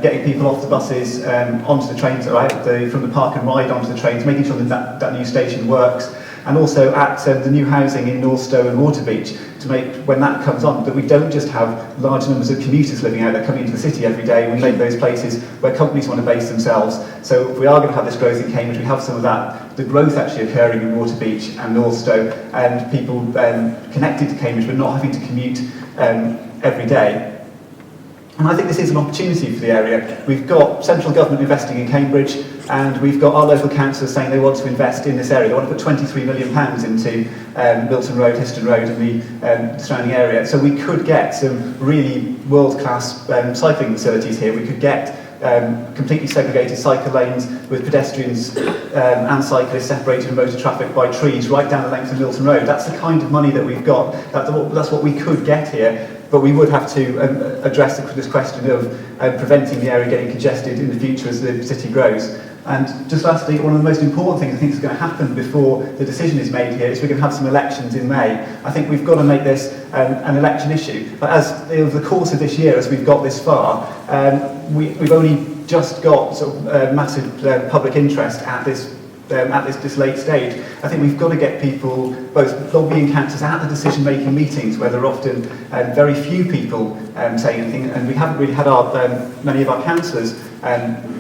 getting people off the buses onto the trains, right, from the park and ride onto the trains, making sure that new station works. And also at the new housing in Northstowe and Waterbeach, to make, when that comes on, that we don't just have large numbers of commuters living out there coming into the city every day. We make those places where companies want to base themselves. So if we are going to have this growth in Cambridge, we have some of that, the growth actually occurring in Waterbeach and Northstowe, and people connected to Cambridge but not having to commute every day. And I think this is an opportunity for the area. We've got central government investing in Cambridge, and we've got our local councillors saying they want to invest in this area. They want to put £23 million into Milton Road, Histon Road and the surrounding area. So we could get some really world-class cycling facilities here. We could get completely segregated cycle lanes with pedestrians and cyclists separated from motor traffic by trees right down the length of Milton Road. That's the kind of money that we've got. That's what we could get here. But we would have to address this question of preventing the area getting congested in the future as the city grows. And just lastly, one of the most important things I think is going to happen before the decision is made here is we're going to have some elections in May. I think we've got to make this an election issue. But as over the course of this year, as we've got this far, we've only just got sort of massive public interest at this late stage. I think we've got to get people, both lobbying councillors at the decision-making meetings, where there are often very few people saying anything, and we haven't really had many of our councillors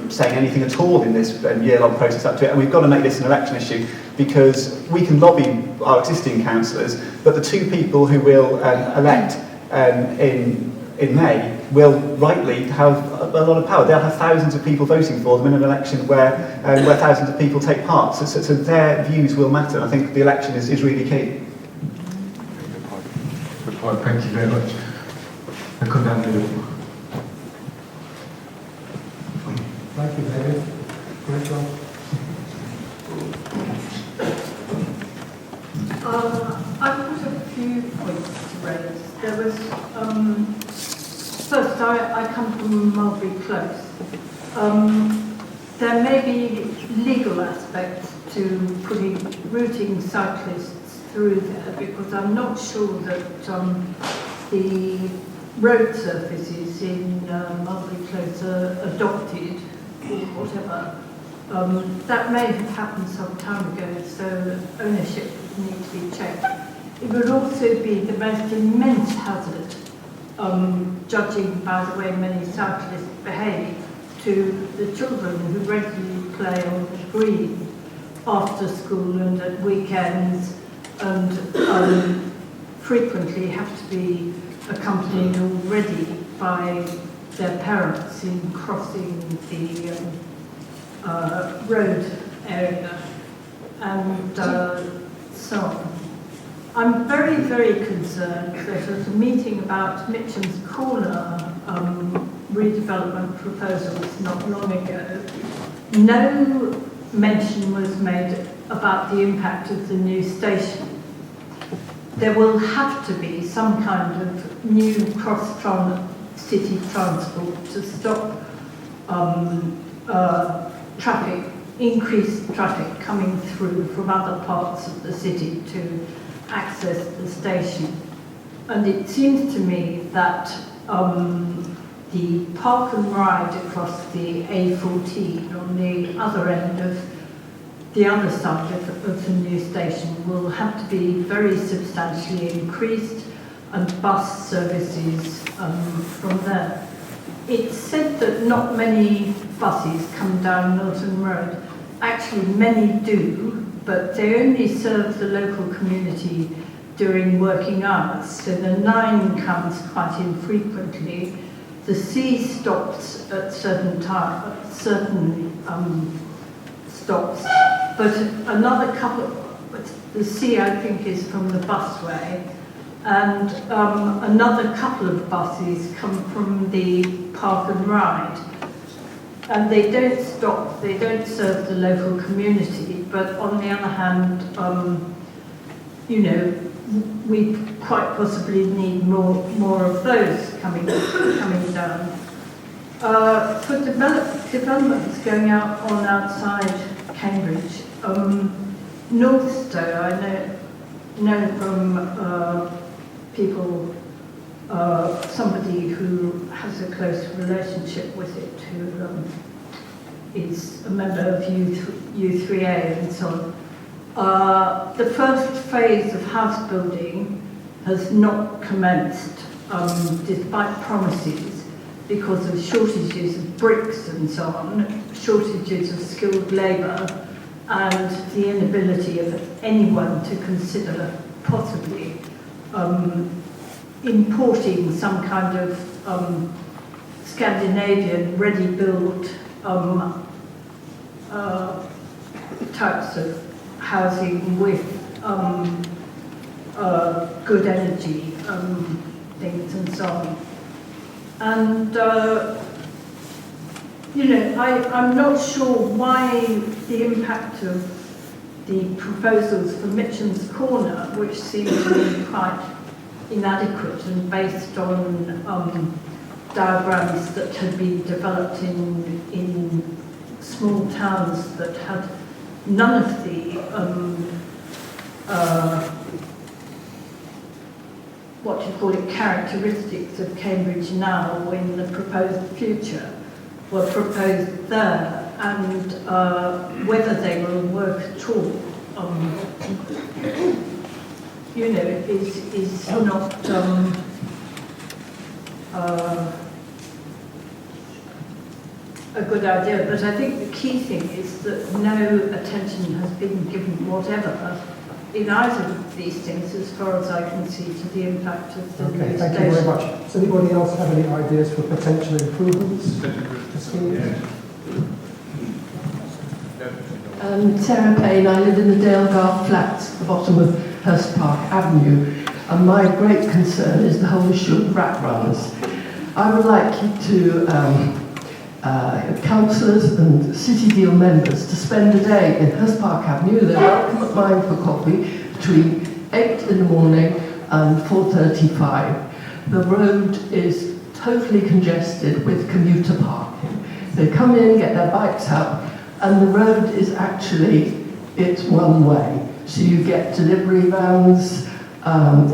saying anything at all in this year-long process up to it. And we've got to make this an election issue, because we can lobby our existing councillors, but the two people who will elect in May will rightly have a lot of power. They'll have thousands of people voting for them in an election where thousands of people take part. So their views will matter. I think the election is really key. Good point. Thank you very much. I'll come down the middle. Thank you, David. Great job. I've got a few points to raise. There was, first, I come from Mulberry Close. There may be legal aspects to routing cyclists through there, because I'm not sure that the road surfaces in Mulberry Close are adopted or whatever. That may have happened some time ago, so ownership would need to be checked. It would also be the most immense hazard, judging by the way many cyclists behave, to the children who regularly play on the green after school and at weekends, and frequently have to be accompanied already by their parents in crossing the road area and so on. I'm very, very concerned that at a meeting about Mitcham's Corner redevelopment proposals not long ago, no mention was made about the impact of the new station. There will have to be some kind of new cross-city transport to stop increased traffic coming through from other parts of the city to access the station. And it seems to me that the park and ride across the A14 on the other end of the other side of the new station will have to be very substantially increased, and bus services from there. It's said that not many buses come down Milton Road. Actually, many do, but they only serve the local community during working hours. So the 9 comes quite infrequently. The C stops at certain stops, but another couple, the C I think is from the busway, and another couple of buses come from the park and ride. And they don't stop, they don't serve the local community, but on the other hand, you know, we quite possibly need more of those coming down. For developments going out on outside Cambridge, Northstowe, I know from people, somebody who has a close relationship with it, who is a member of U3A and so on. The first phase of house building has not commenced, despite promises, because of shortages of bricks and so on, shortages of skilled labour, and the inability of anyone to consider possibly importing some kind of Scandinavian ready-built types of housing with good energy things and so on. And you know, I'm not sure why the impact of the proposals for Mitcham's Corner, which seem to me quite inadequate and based on diagrams that had been developed in small towns that had none of the characteristics of Cambridge now or in the proposed future were proposed there, and whether they will work at all, you know, is not a good idea. But I think the key thing is that no attention has been given whatever in either of these things, as far as I can see, to the impact of the new Okay, station. thank you very much. Does anybody else have any ideas for potential improvements to schemes? Sarah Payne, I live in the Dalegarth Flats at the bottom of Hurst Park Avenue, and my great concern is the whole issue of rat runs. I would like you to, councillors and City Deal members, to spend a day in Hurst Park Avenue. They're welcome at mine for coffee between 8 in the morning and 4:35. The road is totally congested with commuter parking. They come in, get their bikes out, and the road is actually, it's one way. So you get delivery vans,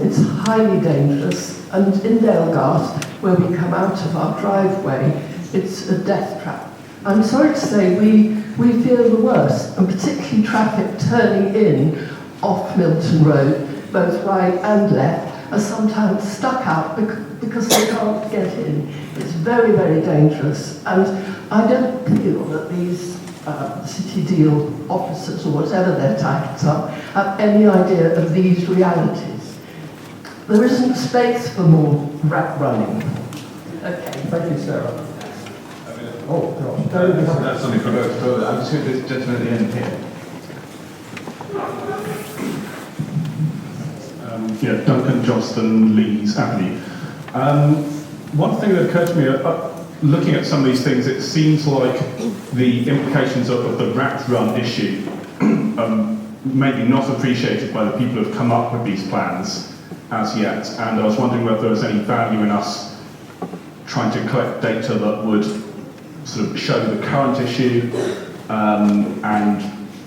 it's highly dangerous, and in Dalegarth, where we come out of our driveway, it's a death trap. I'm sorry to say we feel the worst, and particularly traffic turning in off Milton Road, both right and left, are sometimes stuck out because they can't get in. It's very, very dangerous, and I don't feel that these city deal officers, or whatever their titles are, have any idea of these realities. There isn't space for more rat running. Okay. Thank you, Sarah. Oh, gosh. That's something for both further. I'm just going to this gentleman at the end here. Yeah, Duncan Johnston, Leeds Avenue. One thing that occurred to me, looking at some of these things, it seems like the implications of the rat run issue maybe not appreciated by the people who have come up with these plans as yet. And I was wondering whether there was any value in us trying to collect data that would sort of show the current issue and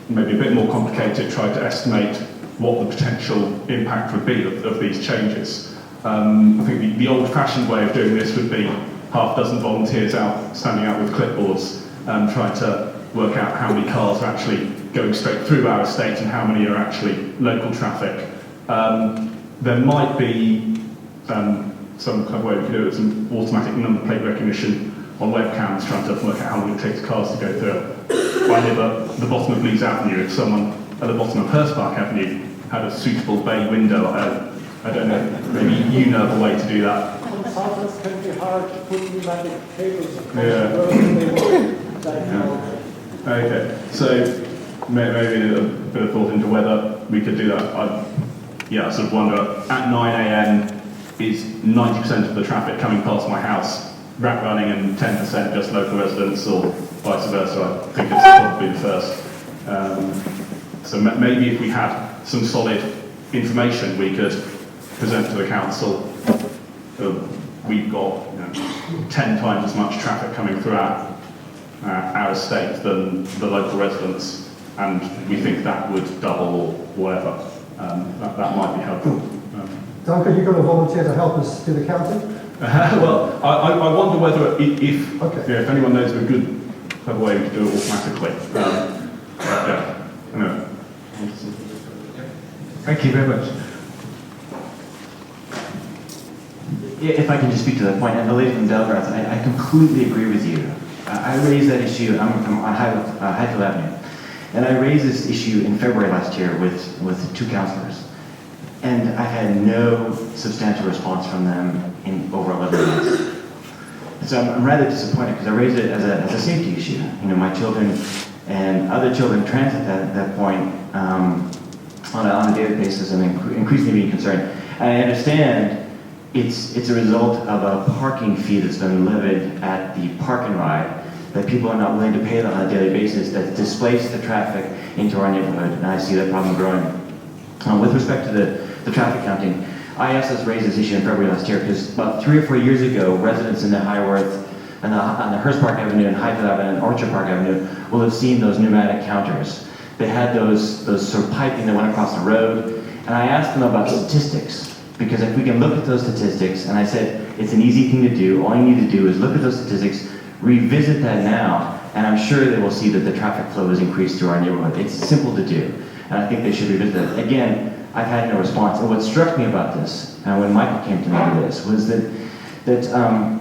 maybe a bit more complicated, try to estimate what the potential impact would be of these changes. I think the old-fashioned way of doing this would be half a dozen volunteers standing out with clipboards, trying to work out how many cars are actually going straight through our estate and how many are actually local traffic. There might be some kind of way we could do it, some automatic number plate recognition on webcams, trying to work out how long it takes cars to go through. I live at the bottom of Leeds Avenue. If someone at the bottom of Hurst Avenue had a suitable bay window, I don't know, maybe you know of a way to do that. Consultants can be hard to put pneumatic cables across Yeah. the road. Yeah. Okay, so maybe a bit of thought into whether we could do that. I sort of wonder, at 9 a.m. is 90% of the traffic coming past my house rat running and 10% just local residents, or vice versa. I think it's probably the first. So maybe if we had some solid information we could present to the council, we've got 10 times as much traffic coming through our estate than the local residents, and we think that would double or whatever. That might be helpful. Duncan, you're going to volunteer to help us do the counting? Well, I wonder whether if anyone knows of a good, clever way we could do it automatically. Thank you very much. If I can just speak to that point, and the lady from Dalegarth, I completely agree with you. I raised that issue, I'm from Highfield Avenue, and I raised this issue in February last year with two councillors. And I had no substantial response from them in over 11 months. So I'm rather disappointed because I raised it as a safety issue. My children and other children transit that point on a daily basis, and increasingly being concerned. And I understand it's a result of a parking fee that's been levied at the park and ride that people are not willing to pay on a daily basis, that displace the traffic into our neighborhood, and I see that problem growing. With respect to the traffic counting, I asked us to raise this issue in February last year because about 3 or 4 years ago, residents in the Highworth and on the Hurst Park Avenue and Highfield Avenue and Orchard Park Avenue will have seen those pneumatic counters. They had those sort of piping that went across the road, and I asked them about statistics, because if we can look at those statistics, and I said, it's an easy thing to do, all you need to do is look at those statistics, revisit that now, and I'm sure they will see that the traffic flow has increased through our neighborhood. It's simple to do, and I think they should revisit that. Again, I've had no response, and what struck me about this, and when Michael came to me with this, was that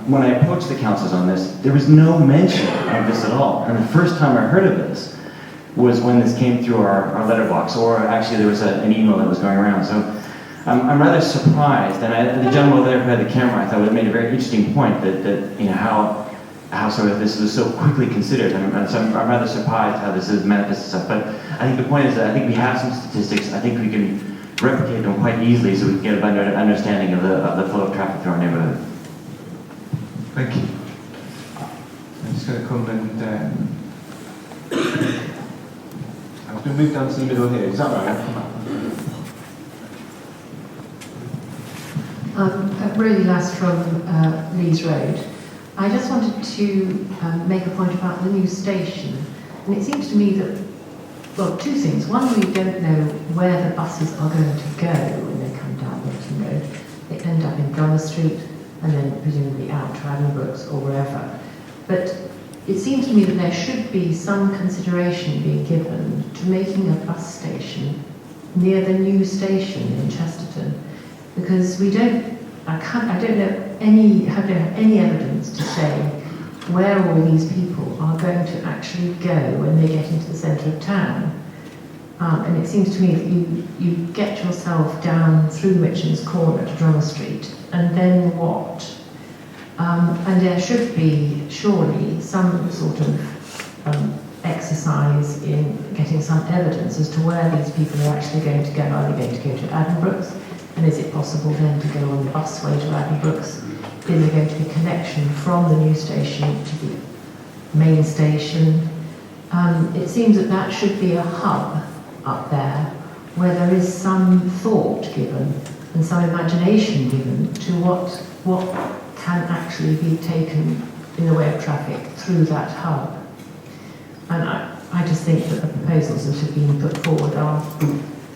when I approached the councils on this, there was no mention of this at all, and the first time I heard of this was when this came through our letterbox, or actually there was an email that was going around. So I'm rather surprised, and the gentleman over there who had the camera, I thought, made a very interesting point that how sort of this was so quickly considered, and so I'm rather surprised how this has manifested itself. But I think the point is that I think we have some statistics. I think we can replicate them quite easily, so we can get a better understanding of the flow of traffic through our neighborhood. Thank you. I'm just going to come and I'm going to move down to the middle here. Is that right? Really last from Lees Road. I just wanted to make a point about the new station. And it seems to me that, well, two things. One, we don't know where the buses are going to go when they come down Milton Road. They end up in Drummer Street and then presumably out to Addenbrooks or wherever. But it seems to me that there should be some consideration being given to making a bus station near the new station in Chesterton, because we don't, I don't have any evidence to say where all these people are going to actually go when they get into the centre of town. And it seems to me that you get yourself down through Mitchen's Corner to Drummer Street, and then what? And there should be, surely, some sort of exercise in getting some evidence as to where these people are actually going to go. Are they going to go to Addenbrooks? And is it possible then to go on the busway to Addenbrooks? Is there going to be a connection from the new station to the main station? It seems that that should be a hub up there where there is some thought given and some imagination given to what can actually be taken in the way of traffic through that hub. And I just think that the proposals that have been put forward are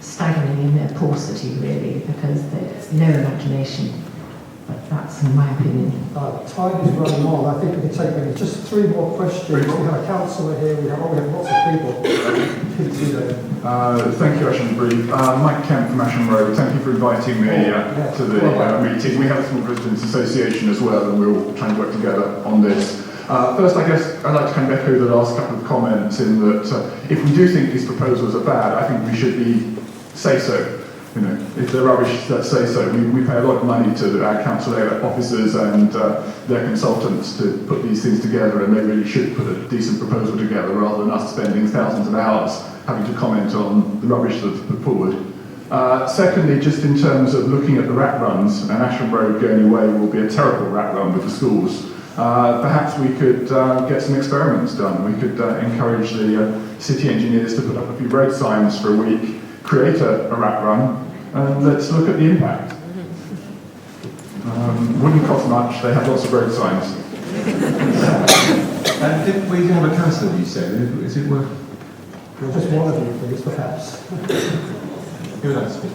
staggering in their paucity, really, because there's no imagination. But that's in my opinion. Time is running on. I think we can take maybe just 3 more questions. We have a councillor here. We have lots of people. Thank you, Ashton Brief. Mike Kemp from Ashton Road. Thank you for inviting me to the meeting. We have a small residents association as well, and we're all trying to work together on this. First, I guess I'd like to kind of echo the last couple of comments in that if we do think these proposals are bad, I think we should say so. You know, if they're rubbish, let's say so. We pay a lot of money to our council officers and their consultants to put these things together, and they really should put a decent proposal together rather than us spending thousands of hours having to comment on the rubbish that's put forward. Secondly, just in terms of looking at the rat runs, and Ashton Road going away will be a terrible rat run with the schools. Perhaps we could get some experiments done. We could encourage the city engineers to put up a few road signs for a week, create a rat run, and let's look at the impact. Wouldn't cost much, they have lots of road signs. And we have a councillor, you said, is it worth? Well, just one of you, please, perhaps. Who would like to speak?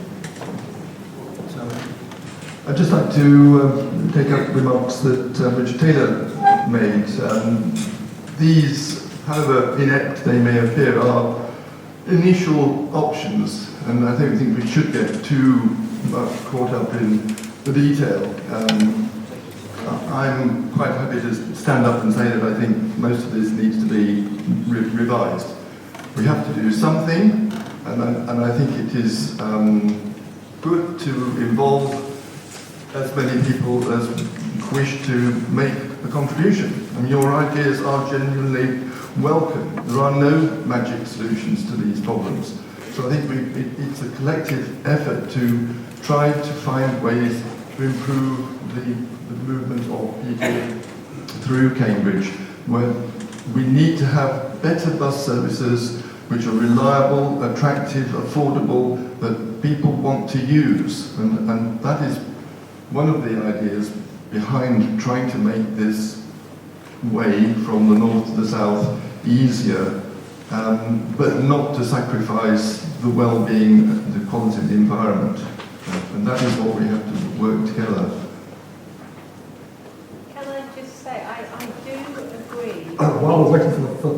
I'd just like to take up remarks that Richard Taylor made. These, however inept they may appear, are initial options, and I don't think we should get too much caught up in the detail. I'm quite happy to stand up and say that I think most of this needs to be revised. We have to do something, and I think it is good to involve as many people as wish to make a contribution. And your ideas are genuinely welcome. There are no magic solutions to these problems. So I think it's a collective effort to try to find ways to improve the movement of people through Cambridge, where we need to have better bus services which are reliable, attractive, affordable, that people want to use. And that is one of the ideas behind trying to make this way from the north to the south easier, but not to sacrifice the well-being, the quality of the environment. And that is what we have to work together. Can I just say, I do agree. While we're waiting for the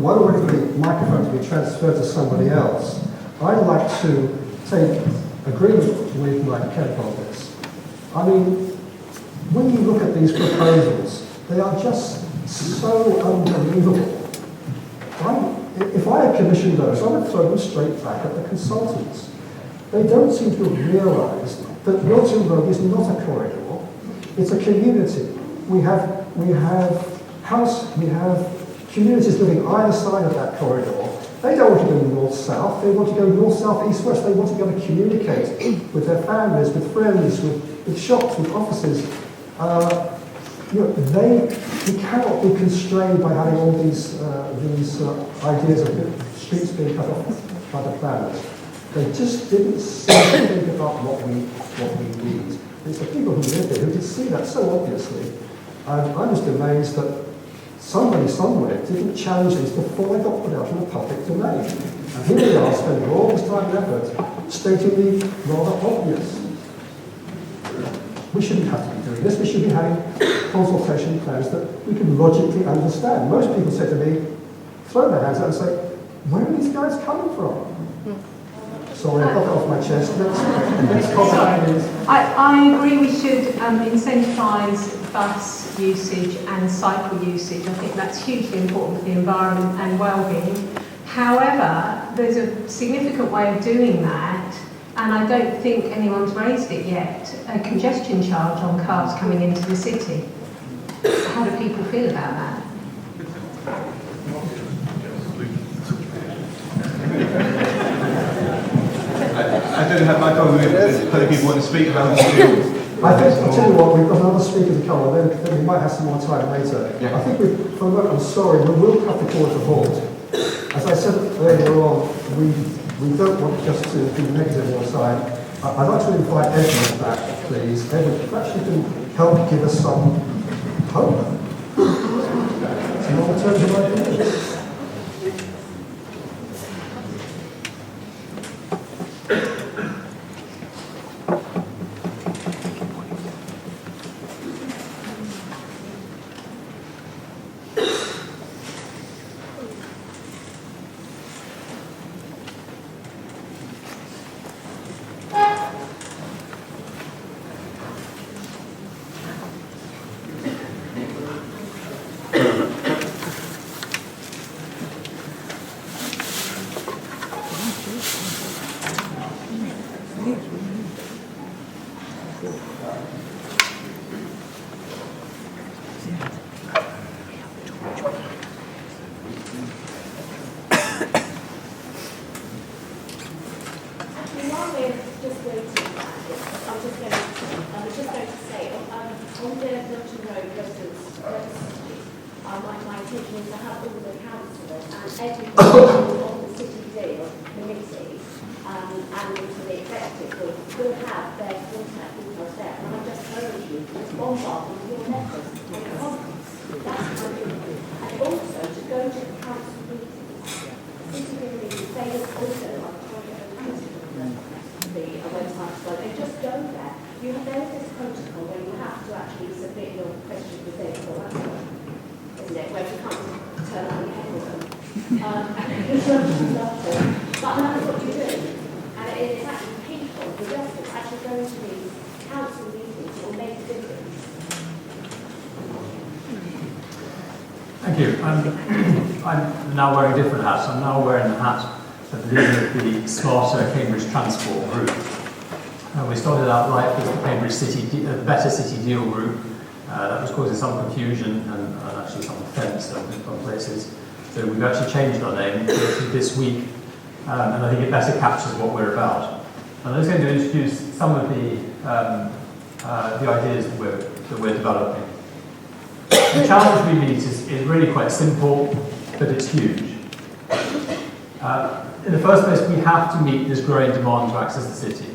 microphone to be transferred to somebody else, I'd like to take agreement with Mike Kemp on this. I mean, when you look at these proposals, they are just so unbelievable. If I had commissioned those, I would throw them straight back at the consultants. They don't seem to have realised that Milton Road is not a corridor, it's a community. We have communities living either side of that corridor. They don't want to go north-south, they want to go north-south, east-west. They want to be able to communicate with their families, with friends, with shops, with offices. We cannot be constrained by having all these ideas of streets being cut off by the planners. They just didn't seem to think about what we need. It's the people who live here who can see that so obviously. And I'm just amazed that somebody somewhere didn't challenge these before they got put out in the public domain. And here we are spending all this time and effort stating the rather obvious. We shouldn't have to be doing this. We should be having consultation plans that we can logically understand. Most people say to me, throw their hands out and say, where are these guys coming from? Sorry, I got it off my chest. Next comment, please. I agree we should incentivise bus usage and cycle usage. I think that's hugely important for the environment and well-being. However, there's a significant way of doing that, and I don't think anyone's raised it yet, a congestion charge on cars coming into the city. How do people feel about that? I don't have my problem with other people want to speak about this. I think, I'll tell you what, we've got another speaker to come on, then we might have some more time later. Yeah. I think for a moment, I'm sorry, we will have to call it a halt. As I said earlier on, we don't want just to be negative all the time. I'd like to invite Edward back, please. Edward, perhaps you can help give us some hope. Some alternative ideas. on the Milton Road residents, my intention is to have all the councillors and everyone on the city deal committee and into the executive will have their contact details there. And I just urge you to bombard them with your letters and comments. That's what I'm doing. And also to go to the council meetings. City meetings, they also are trying to the website as well. They just go there. There's this protocol where you have to actually submit your question with their call, isn't it? Where you can't just turn up and head with them. But that's what you do. And it's actually people, the residents, actually going to these council meetings will make a difference. Thank you. I'm now wearing a different hat. I'm now wearing the hat of the leader of the Smarter Cambridge Transport Group. We started out life as the Cambridge City, Better City Deal Group. That was causing some confusion and actually some offence in some places. So we've actually changed our name this week, and I think it better captures what we're about. And I'm just going to introduce some of the ideas that we're developing. The challenge we meet is really quite simple, but it's huge. In the first place, we have to meet this growing demand to access the city.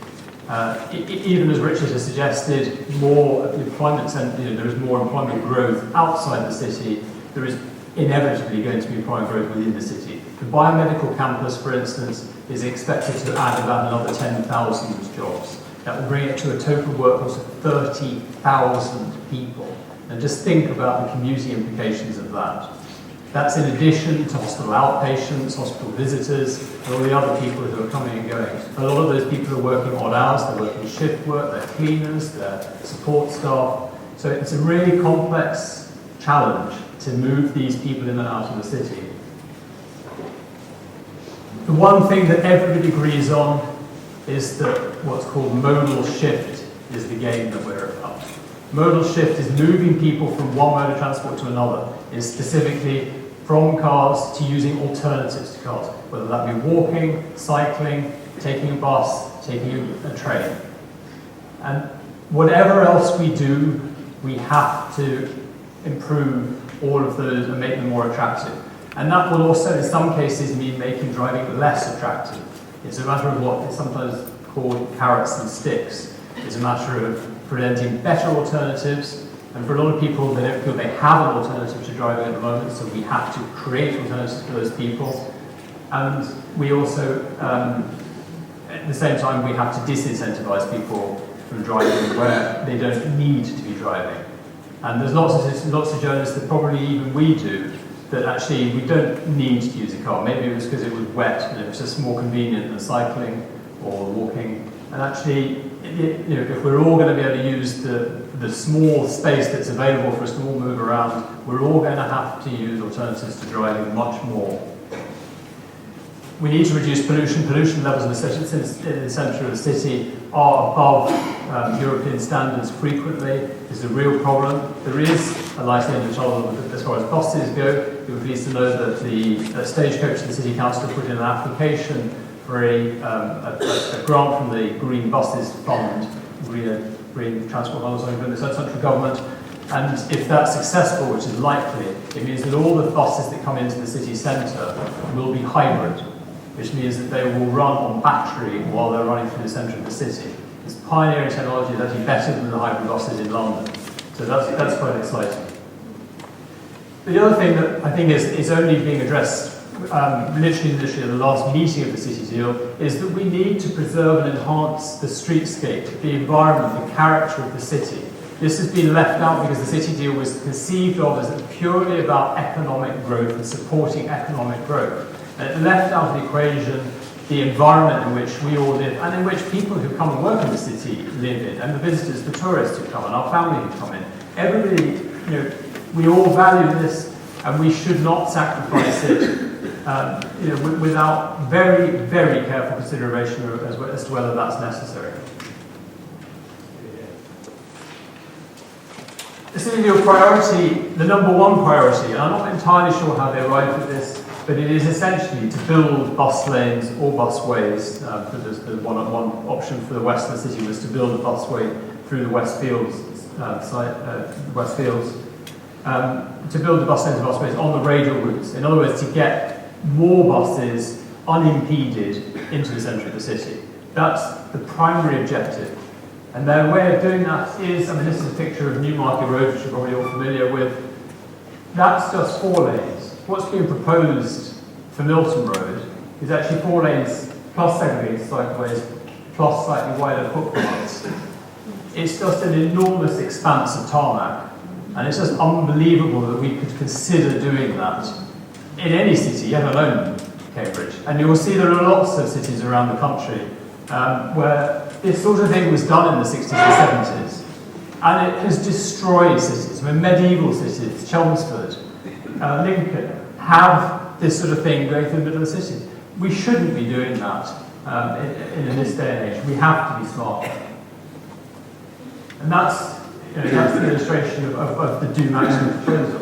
Even as Richard has suggested, more employment, there is more employment growth outside the city. There is inevitably going to be employment growth within the city. The biomedical campus, for instance, is expected to add about another 10,000 jobs. That will bring it to a total workforce of 30,000 people. And just think about the community implications of that. That's in addition to hospital outpatients, hospital visitors, and all the other people who are coming and going. A lot of those people are working odd hours, they're working shift work, they're cleaners, they're support staff. So it's a really complex challenge to move these people in and out of the city. The one thing that everybody agrees on is that what's called modal shift is the game that we're about. Modal shift is moving people from one mode of transport to another. It's specifically from cars to using alternatives to cars, whether that be walking, cycling, taking a bus, taking a train. And whatever else we do, we have to improve all of those and make them more attractive. And that will also, in some cases, mean making driving less attractive. It's a matter of what is sometimes called carrots and sticks. It's a matter of presenting better alternatives, and for a lot of people, they don't feel they have an alternative to driving at the moment, so we have to create alternatives for those people. And we also, at the same time, we have to disincentivise people from driving where they don't need to be driving. And there's lots of journeys that probably even we do, that actually we don't need to use a car. Maybe it was because it was wet and it was just more convenient than cycling or walking. And actually, if we're all going to be able to use the small space that's available for us to all move around, we're all going to have to use alternatives to driving much more. We need to reduce pollution. Pollution levels in the centre of the city are above European standards frequently. It's a real problem. There is a light in the tunnel as far as buses go. You're pleased to know that the Stagecoach and the City Council have put in an application for a grant from the Green Buses Fund, Green Transport Fund, or something from the central government. And if that's successful, which is likely, it means that all the buses that come into the city centre will be hybrid, which means that they will run on battery while they're running through the centre of the city. This pioneering technology is actually better than the hybrid buses in London. So that's quite exciting. The other thing that I think is only being addressed literally at the last meeting of the city deal is that we need to preserve and enhance the streetscape, the environment, the character of the city. This has been left out because the city deal was conceived of as purely about economic growth and supporting economic growth. And it left out of the equation the environment in which we all live and in which people who come and work in the city live in, and the visitors, the tourists who come, and our family who come in. Everybody, we all value this, and we should not sacrifice it without very, very careful consideration as to whether that's necessary. The city deal priority, the number one priority, and I'm not entirely sure how they arrived at this, but it is essentially to build bus lanes or busways. The one option for the west of the city was to build a busway through the West Fields to build the bus lanes and busways on the radial routes. In other words, to get more buses unimpeded into the centre of the city. That's the primary objective. And their way of doing that is, this is a picture of Newmarket Road, which you're probably all familiar with. That's just 4 lanes. What's being proposed for Milton Road is actually 4 lanes plus segregated cycleways plus slightly wider footpaths. It's just an enormous expanse of tarmac, and it's just unbelievable that we could consider doing that in any city, let alone Cambridge. And you will see there are lots of cities around the country where this sort of thing was done in the 60s and 70s, and it has destroyed cities. Medieval cities, Chelmsford, Lincoln, have this sort of thing going through the middle of the city. We shouldn't be doing that in this day and age. We have to be smart. And that's the illustration of the do maximum proposal.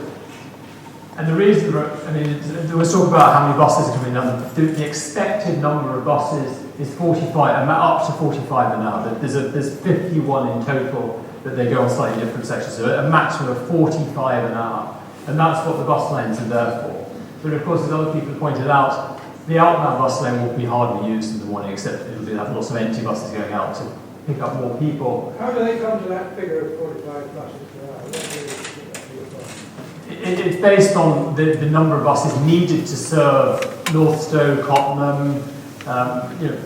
And the reason, there was talk about how many buses are coming down. The expected number of buses is 45, up to 45 an hour. There's 51 in total that they go on slightly different sections, so a maximum of 45 an hour. And that's what the bus lanes are there for. But of course, as other people have pointed out, the outbound bus lane will be hardly used in the morning, except it'll be lots of empty buses going out to pick up more people. How do they come to that figure of 45 buses per hour? It's based on the number of buses needed to serve Northstowe, Cottenham,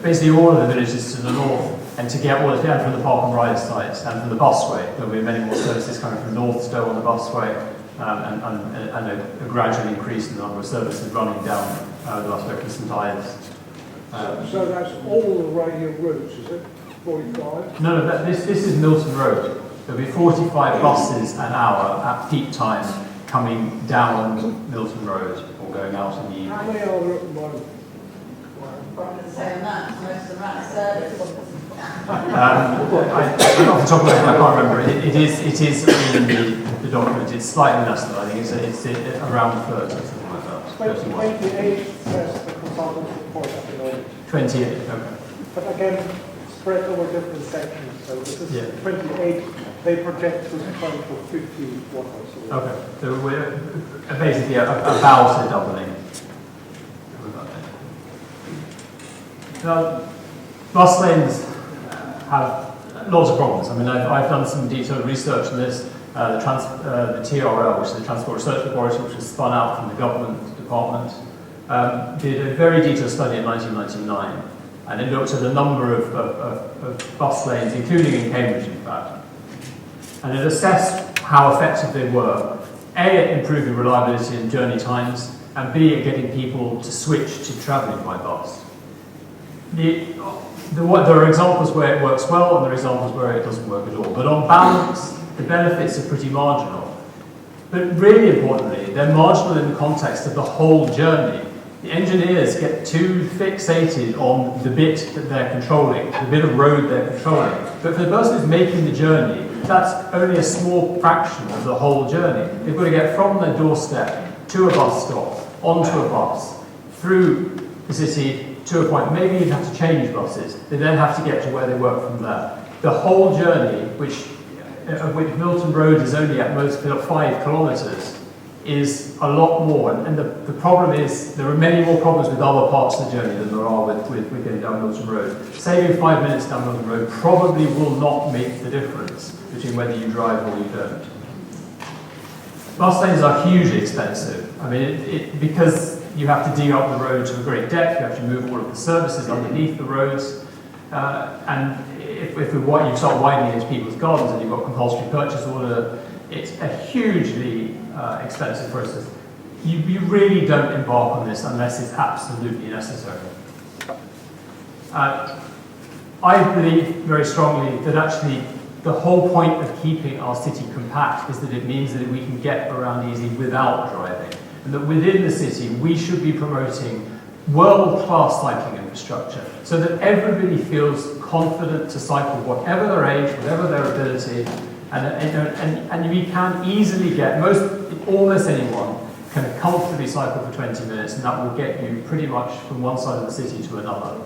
basically all of the villages to the north, and to get all of them from the park and ride sites and from the busway. There'll be many more services coming from Northstowe on the busway, and a gradual increase in the number of services running down the busway from St Ives. So that's all the radial routes, is it? 45? No, this is Milton Road. There'll be 45 buses an hour at peak time coming down Milton Road or going out in the evening. How many are there at the moment? Probably the same amount, most of them are service. Off the top of my head, I can't remember. It is in the document. It's slightly less than, I think it's around 30, something like that. 28 says the consultant's report at the moment. 28, okay. But again, spread over different sections. So this is 28. They project to a total of 51 or so. Okay, so we're basically about a doubling. Now, bus lanes have lots of problems. I mean, I've done some detailed research on this. The TRL, which is the Transport Research Laboratory, which was spun out from the government department, did a very detailed study in 1999, and it looked at a number of bus lanes, including in Cambridge, in fact, and it assessed how effective they were, A, at improving reliability and journey times, and B, at getting people to switch to travelling by bus. There are examples where it works well, and there are examples where it doesn't work at all. But on balance, the benefits are pretty marginal. But really importantly, they're marginal in the context of the whole journey. The engineers get too fixated on the bit that they're controlling, the bit of road they're controlling. But for the person who's making the journey, that's only a small fraction of the whole journey. They've got to get from their doorstep to a bus stop, onto a bus, through the city to a point. Maybe you have to change buses. They then have to get to where they work from there. The whole journey, of which Milton Road is only at most 5 kilometres, is a lot more. And the problem is, there are many more problems with other parts of the journey than there are with getting down Milton Road. Saving 5 minutes down Milton Road probably will not make the difference between whether you drive or you don't. Bus lanes are hugely expensive. I mean, because you have to dig up the road to a great depth, you have to move all of the services underneath the roads, and if you start widening into people's gardens and you've got compulsory purchase order, it's a hugely expensive process. You really don't embark on this unless it's absolutely necessary. I believe very strongly that actually the whole point of keeping our city compact is that it means that we can get around easily without driving, and that within the city we should be promoting world-class cycling infrastructure so that everybody feels confident to cycle, whatever their age, whatever their ability, and we can easily get, almost anyone can comfortably cycle for 20 minutes, and that will get you pretty much from one side of the city to another,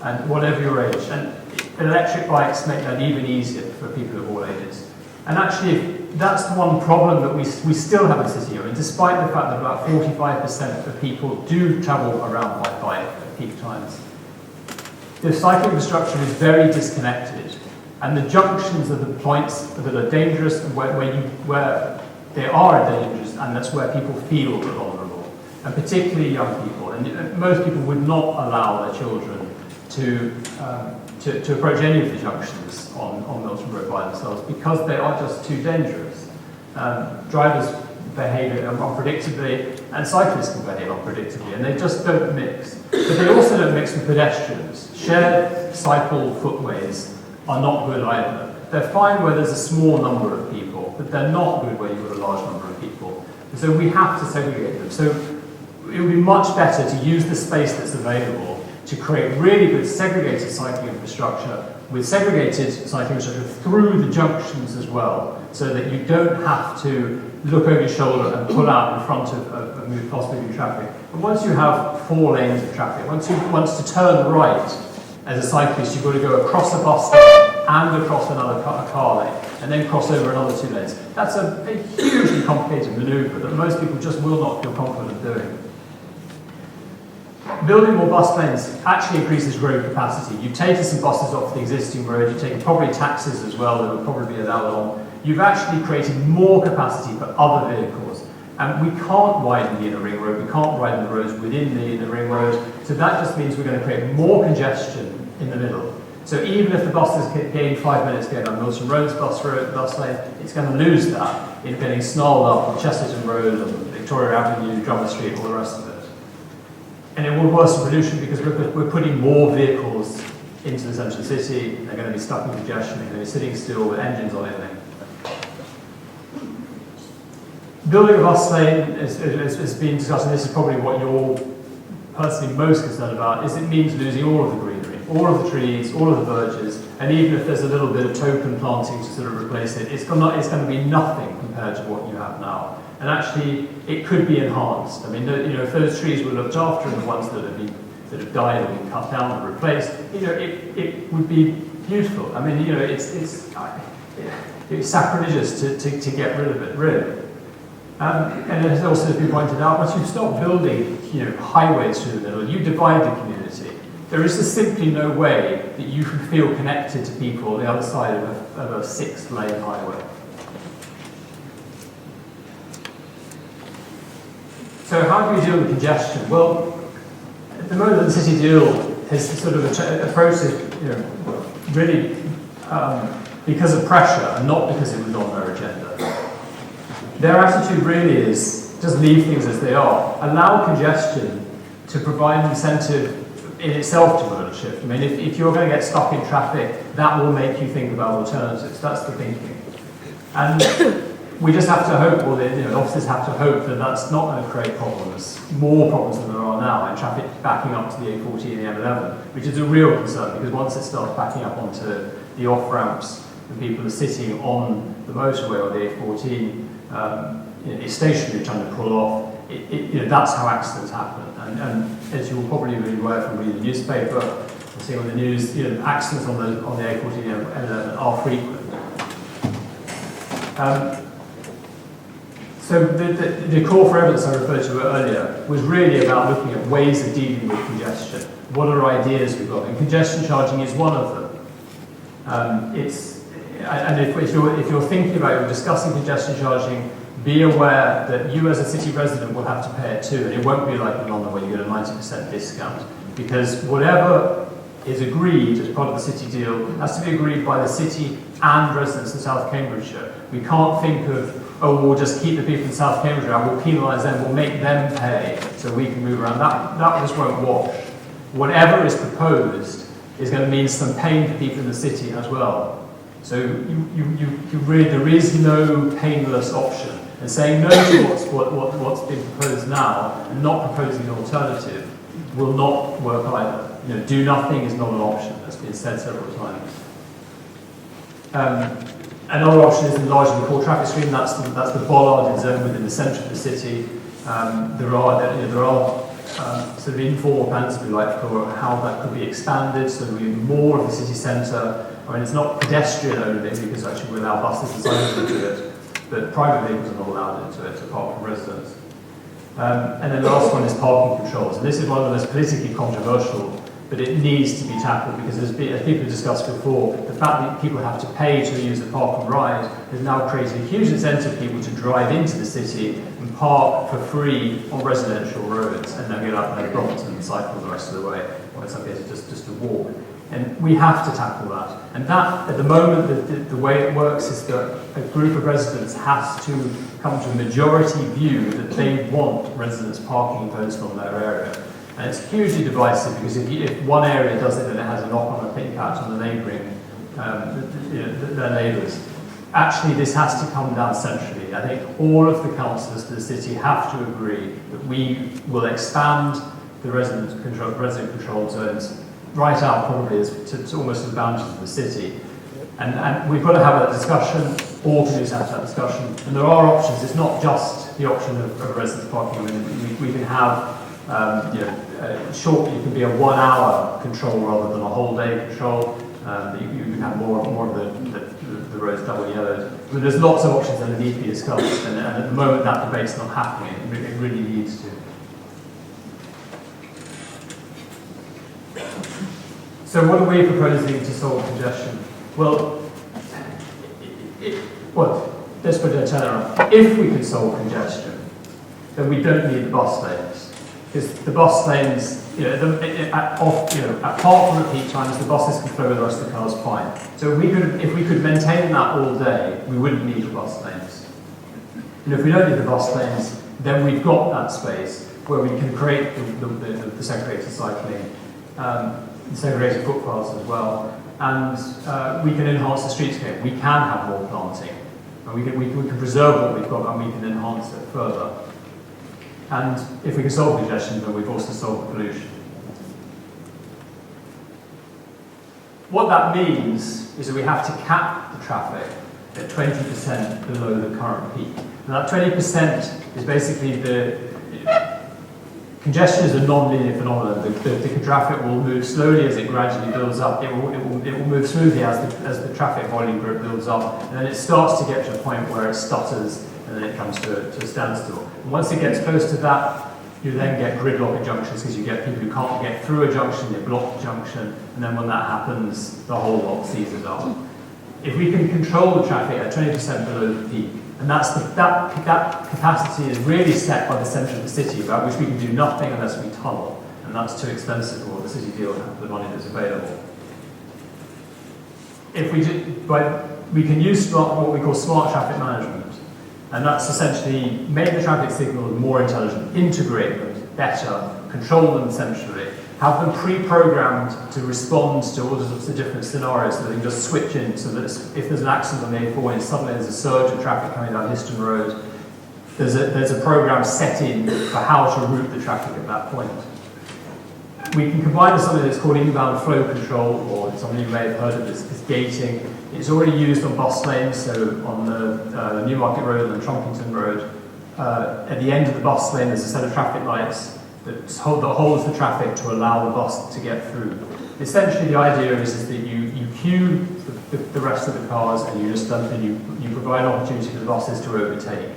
and whatever your age. And electric bikes make that even easier for people of all ages. And actually, that's one problem that we still have in the city here, and despite the fact that about 45% of people do travel around by bike at peak times, the cycling infrastructure is very disconnected, and the junctions are the points that are dangerous and where they are dangerous, and that's where people feel vulnerable, and particularly young people. And most people would not allow their children to approach any of the junctions on Milton Road by themselves because they are just too dangerous. Drivers behave unpredictably, and cyclists can behave unpredictably, and they just don't mix. But they also don't mix with pedestrians. Shared cycle footways are not good either. They're fine where there's a small number of people, but they're not good where you've got a large number of people. And so we have to segregate them. So it would be much better to use the space that's available to create really good segregated cycling infrastructure with segregated cycling infrastructure through the junctions as well, so that you don't have to look over your shoulder and pull out in front of fast-moving traffic. And once you have 4 lanes of traffic, once to turn right as a cyclist, you've got to go across a bus stop and across another car lane, and then cross over another 2 lanes. That's a hugely complicated manoeuvre that most people just will not feel confident doing. Building more bus lanes actually increases road capacity. You've taken some buses off the existing road, you've taken probably taxis as well that would probably be allowed on. You've actually created more capacity for other vehicles. And we can't widen the inner ring road, we can't widen the roads within the inner ring road, so that just means we're going to create more congestion in the middle. So even if the buses gain 5 minutes going on Milton Road's bus lane, it's going to lose that in getting snarled up on Chesterton Road, on Victoria Avenue, Drummond Street, all the rest of it. And it will worsen pollution because we're putting more vehicles into the centre of the city. They're going to be stuck in congestion, they're going to be sitting still with engines on everything. Building a bus lane is being discussed, and this is probably what you're personally most concerned about, is it means losing all of the greenery, all of the trees, all of the verges, and even if there's a little bit of token planting to sort of replace it, it's going to be nothing compared to what you have now. And actually, it could be enhanced. I mean, if those trees were looked after and the ones that have died or been cut down and replaced, it would be beautiful. I mean, it's sacrilegious to get rid of it, really. And it has also been pointed out, once you stop building, highways through the middle, you divide the community. there is just simply no way that you can feel connected to people on the other side of a 6-lane highway. So how do we deal with congestion? Well, at the moment the city deal has sort of approached it, really because of pressure and not because it was on their agenda. Their attitude really is just leave things as they are. Allow congestion to provide an incentive in itself to ownership. I mean, if you're going to get stuck in traffic, that will make you think about alternatives. That's the thinking. And we just have to hope, or the officers have to hope that that's not going to create problems, more problems than there are now, and traffic backing up to the A14 and the M11, which is a real concern, because once it starts backing up onto the off-ramps and people are sitting on the motorway or the A14, it's stationary trying to pull off, that's how accidents happen. And as you're probably really aware from reading the newspaper or seeing on the news, accidents on the A14 and M11 are frequent. So the call for evidence I referred to earlier was really about looking at ways of dealing with congestion. What are ideas we've got? And congestion charging is one of them. If you're thinking about discussing congestion charging, be aware that you as a city resident will have to pay it too, and it won't be like in London where you get a 90% discount, because whatever is agreed as part of the city deal has to be agreed by the city and residents in South Cambridgeshire. We can't think of, we'll just keep the people in South Cambridgeshire and we'll penalise them, we'll make them pay so we can move around. That just won't wash. Whatever is proposed is going to mean some pain for people in the city as well. So there is no painless option. And saying no to what's been proposed now and not proposing an alternative will not work either. Do nothing is not an option. That's been said several times. Another option is enlarging the core traffic stream. That's the bollarded zone within the centre of the city. There are sort of informal plans, if you like, for how that could be expanded. So we have more of the city centre. I mean, it's not pedestrian only because actually we allow buses and cyclists into it, but private vehicles are not allowed into it apart from residents. And then the last one is parking controls. And this is one of the most politically controversial, but it needs to be tackled because as people discussed before, the fact that people have to pay to use the park and ride has now created a huge incentive for people to drive into the city and park for free on residential roads and then get out their blocks and cycle the rest of the way, or in some cases just to walk. And we have to tackle that. And that, at the moment, the way it works is that a group of residents has to come to a majority view that they want residents parking imposed on their area. And it's hugely divisive because if one area does it, then it has a knock-on impact on the neighbouring, their neighbours. Actually, this has to come down centrally. I think all of the councillors for the city have to agree that we will expand the resident control zones right out probably to almost the boundaries of the city. And we've got to have that discussion, all communities have to have that discussion. And there are options, it's not just the option of residents parking. I mean, we can have, short, it can be a 1 hour control rather than a whole day control. You can have more of the roads double yellowed. I mean, there's lots of options that need to be discussed, and at the moment that debate's not happening. It really needs to. So what are we proposing to solve congestion? Well, let's put it in a turnaround. If we can solve congestion, then we don't need the bus lanes. Because the bus lanes, apart from at peak times, the buses can flow with the rest of the cars fine. So if we could maintain that all day, we wouldn't need the bus lanes. And if we don't need the bus lanes, then we've got that space where we can create the segregated cycling, segregated footpaths as well, and we can enhance the streetscape. We can have more planting, and we can preserve what we've got, and we can enhance it further. And if we can solve congestion, then we've also solved pollution. What that means is that we have to cap the traffic at 20% below the current peak. And that 20% is basically congestion is a non-linear phenomenon. The traffic will move slowly as it gradually builds up. It will move smoothly as the traffic volume builds up, and then it starts to get to a point where it stutters, and then it comes to a standstill. And once it gets close to that You then get gridlock at junctions because you get people who can't get through a junction, they block the junction, and then when that happens, the whole lot seizes up. If we can control the traffic at 20% below the peak, and that capacity is really set by the centre of the city, about which we can do nothing unless we tunnel, and that's too expensive for what the city deal for the money that's available. If we we can use what we call smart traffic management, and that's essentially make the traffic signals more intelligent, integrate them better, control them centrally, have them pre-programmed to respond to all sorts of different scenarios so they can just switch in so that if there's an accident on the A4 and suddenly there's a surge of traffic coming down Milton Road, there's a program set in for how to route the traffic at that point. We can combine with something that's called inbound flow control, or some of you may have heard of this, is gating. It's already used on bus lanes, so on the Newmarket Road and the Trumpington Road. At the end of the bus lane, there's a set of traffic lights that holds the traffic to allow the bus to get through. Essentially, the idea is that you queue the rest of the cars and you provide an opportunity for the buses to overtake.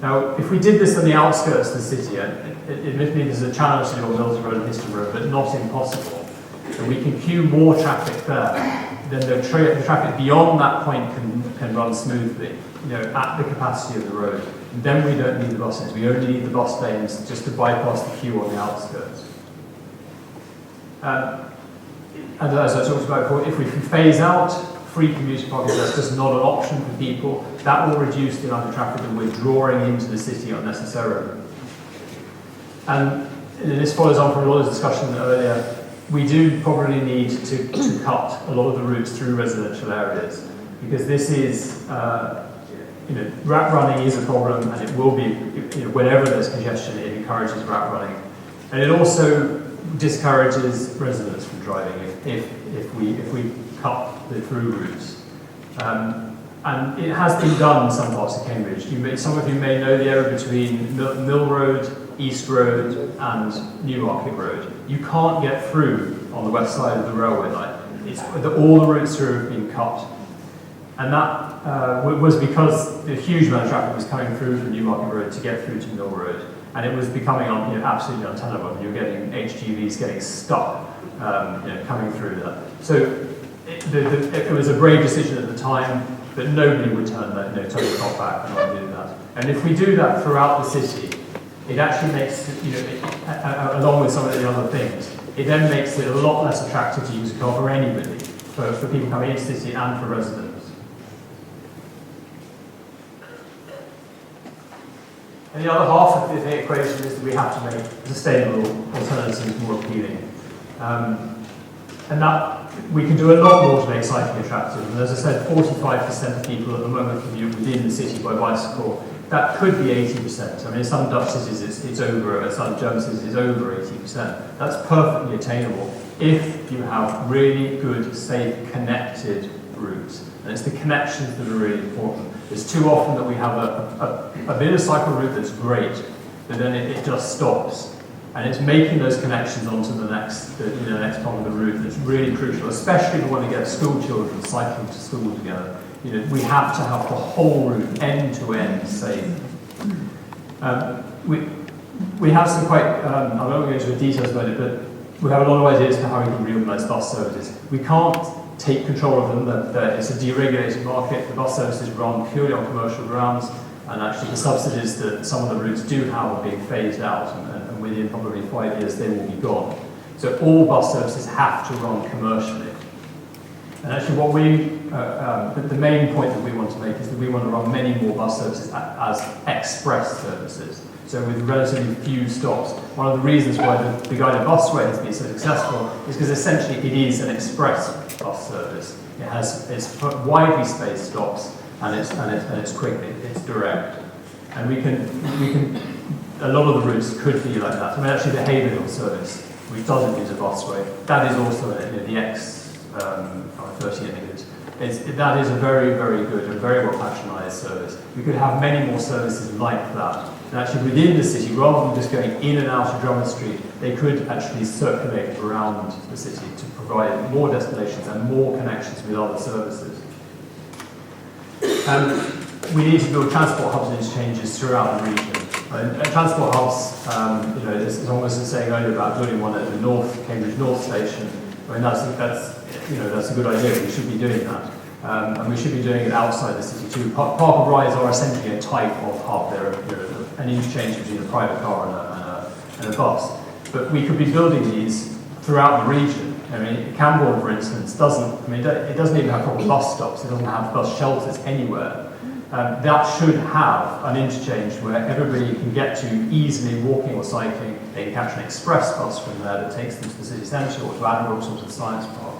Now, if we did this on the outskirts of the city, admittedly there's a challenge to do on Milton Road and Hurst Road, but not impossible. And we can queue more traffic there, then the traffic beyond that point can run smoothly, at the capacity of the road. And then we don't need the buses, we only need the bus lanes just to bypass the queue on the outskirts. And as I talked about before, if we can phase out free commuter parking, that's just not an option for people, that will reduce the amount of traffic that we're drawing into the city unnecessarily. And this follows on from a lot of discussion earlier. We do probably need to cut a lot of the routes through residential areas, because this is, rat running is a problem, and it will be, whenever there's congestion, it encourages rat running. And it also discourages residents from driving if we cut the through routes. And it has been done in some parts of Cambridge. Some of you may know the area between Mill Road, East Road and Newmarket Road. You can't get through on the west side of the railway line. All the routes through have been cut. And that was because a huge amount of traffic was coming through from Newmarket Road to get through to Mill Road. And it was becoming absolutely untenable. You're getting HGVs getting stuck coming through there. So it was a brave decision at the time, but nobody would turn that, totally cut back and not do that. And if we do that throughout the city, it actually makes, along with some of the other things, it then makes it a lot less attractive to use a car for anybody, for people coming into the city and for residents. And the other half of the equation is that we have to make sustainable alternatives more appealing. And that we can do a lot more to make cycling attractive. And as I said, 45% of people at the moment commute within the city by bicycle. That could be 80%. I mean, in some Dutch cities it's over, in some German cities it's over 80%. That's perfectly attainable if you have really good, safe, connected routes. And it's the connections that are really important. It's too often that we have a bit of cycle route that's great, but then it just stops. And it's making those connections onto the next part of the route that's really crucial, especially if we want to get school children cycling to school together. We have to have the whole route, end to end, safe. We have some quite, I won't go into the details about it, but we have a lot of ideas for how we can reorganise bus services. We can't take control of them, it's a deregulated market. The bus services run purely on commercial grounds, and actually the subsidies that some of the routes do have are being phased out, and within probably 5 years they will be gone. So all bus services have to run commercially. And actually what the main point that we want to make is that we want to run many more bus services as express services. So with relatively few stops. One of the reasons why the guided busway has been so successful is because essentially it is an express bus service. It's widely spaced stops, and it's quick, it's direct. And we can a lot of the routes could be like that. I mean, actually the Haverhill service, which doesn't use a busway, that is also the X13, I think it is. That is a very, very good and very well patronised service. We could have many more services like that. And actually within the city, rather than just going in and out of Drummond Street, they could actually circulate around the city to provide more destinations and more connections with other services. We need to build transport hubs and interchanges throughout the region. Transport hubs, it's almost as saying earlier about building one at the Cambridge North Station. I mean, that's a good idea. We should be doing that. And we should be doing it outside the city too. Park and rides are essentially a type of hub. They're an interchange between a private car and a bus. But we could be building these throughout the region. I mean, Camborne, for instance, it doesn't even have proper bus stops. It doesn't have bus shelters anywhere. That should have an interchange where everybody can get to easily walking or cycling. They can catch an express bus from there that takes them to the city centre or to Admiral's or to the Science Park.